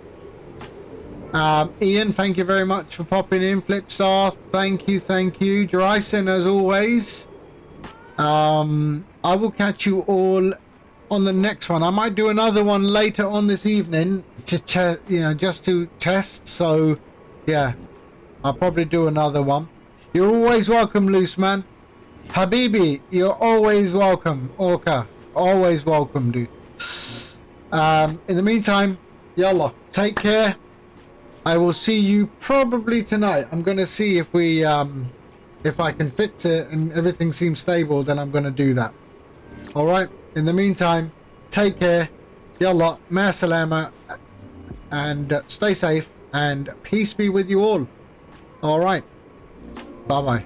Ian, thank you very much for popping in. Flipstar, thank you. Dryson, as always. I will catch you all on the next one. I might do another one later on this evening to just to test. So yeah, I'll probably do another one. You're always welcome, Loose Man. Habibi, you're always welcome. Orca, always welcome, dude. In the meantime, yallah, take care. I will see you probably tonight. I'm going to see if we if I can fix it and everything seems stable, then I'm going to do that. All right. In the meantime, take care. Yallah, ma salama, and stay safe, and peace be with you all. All right. Bye-bye.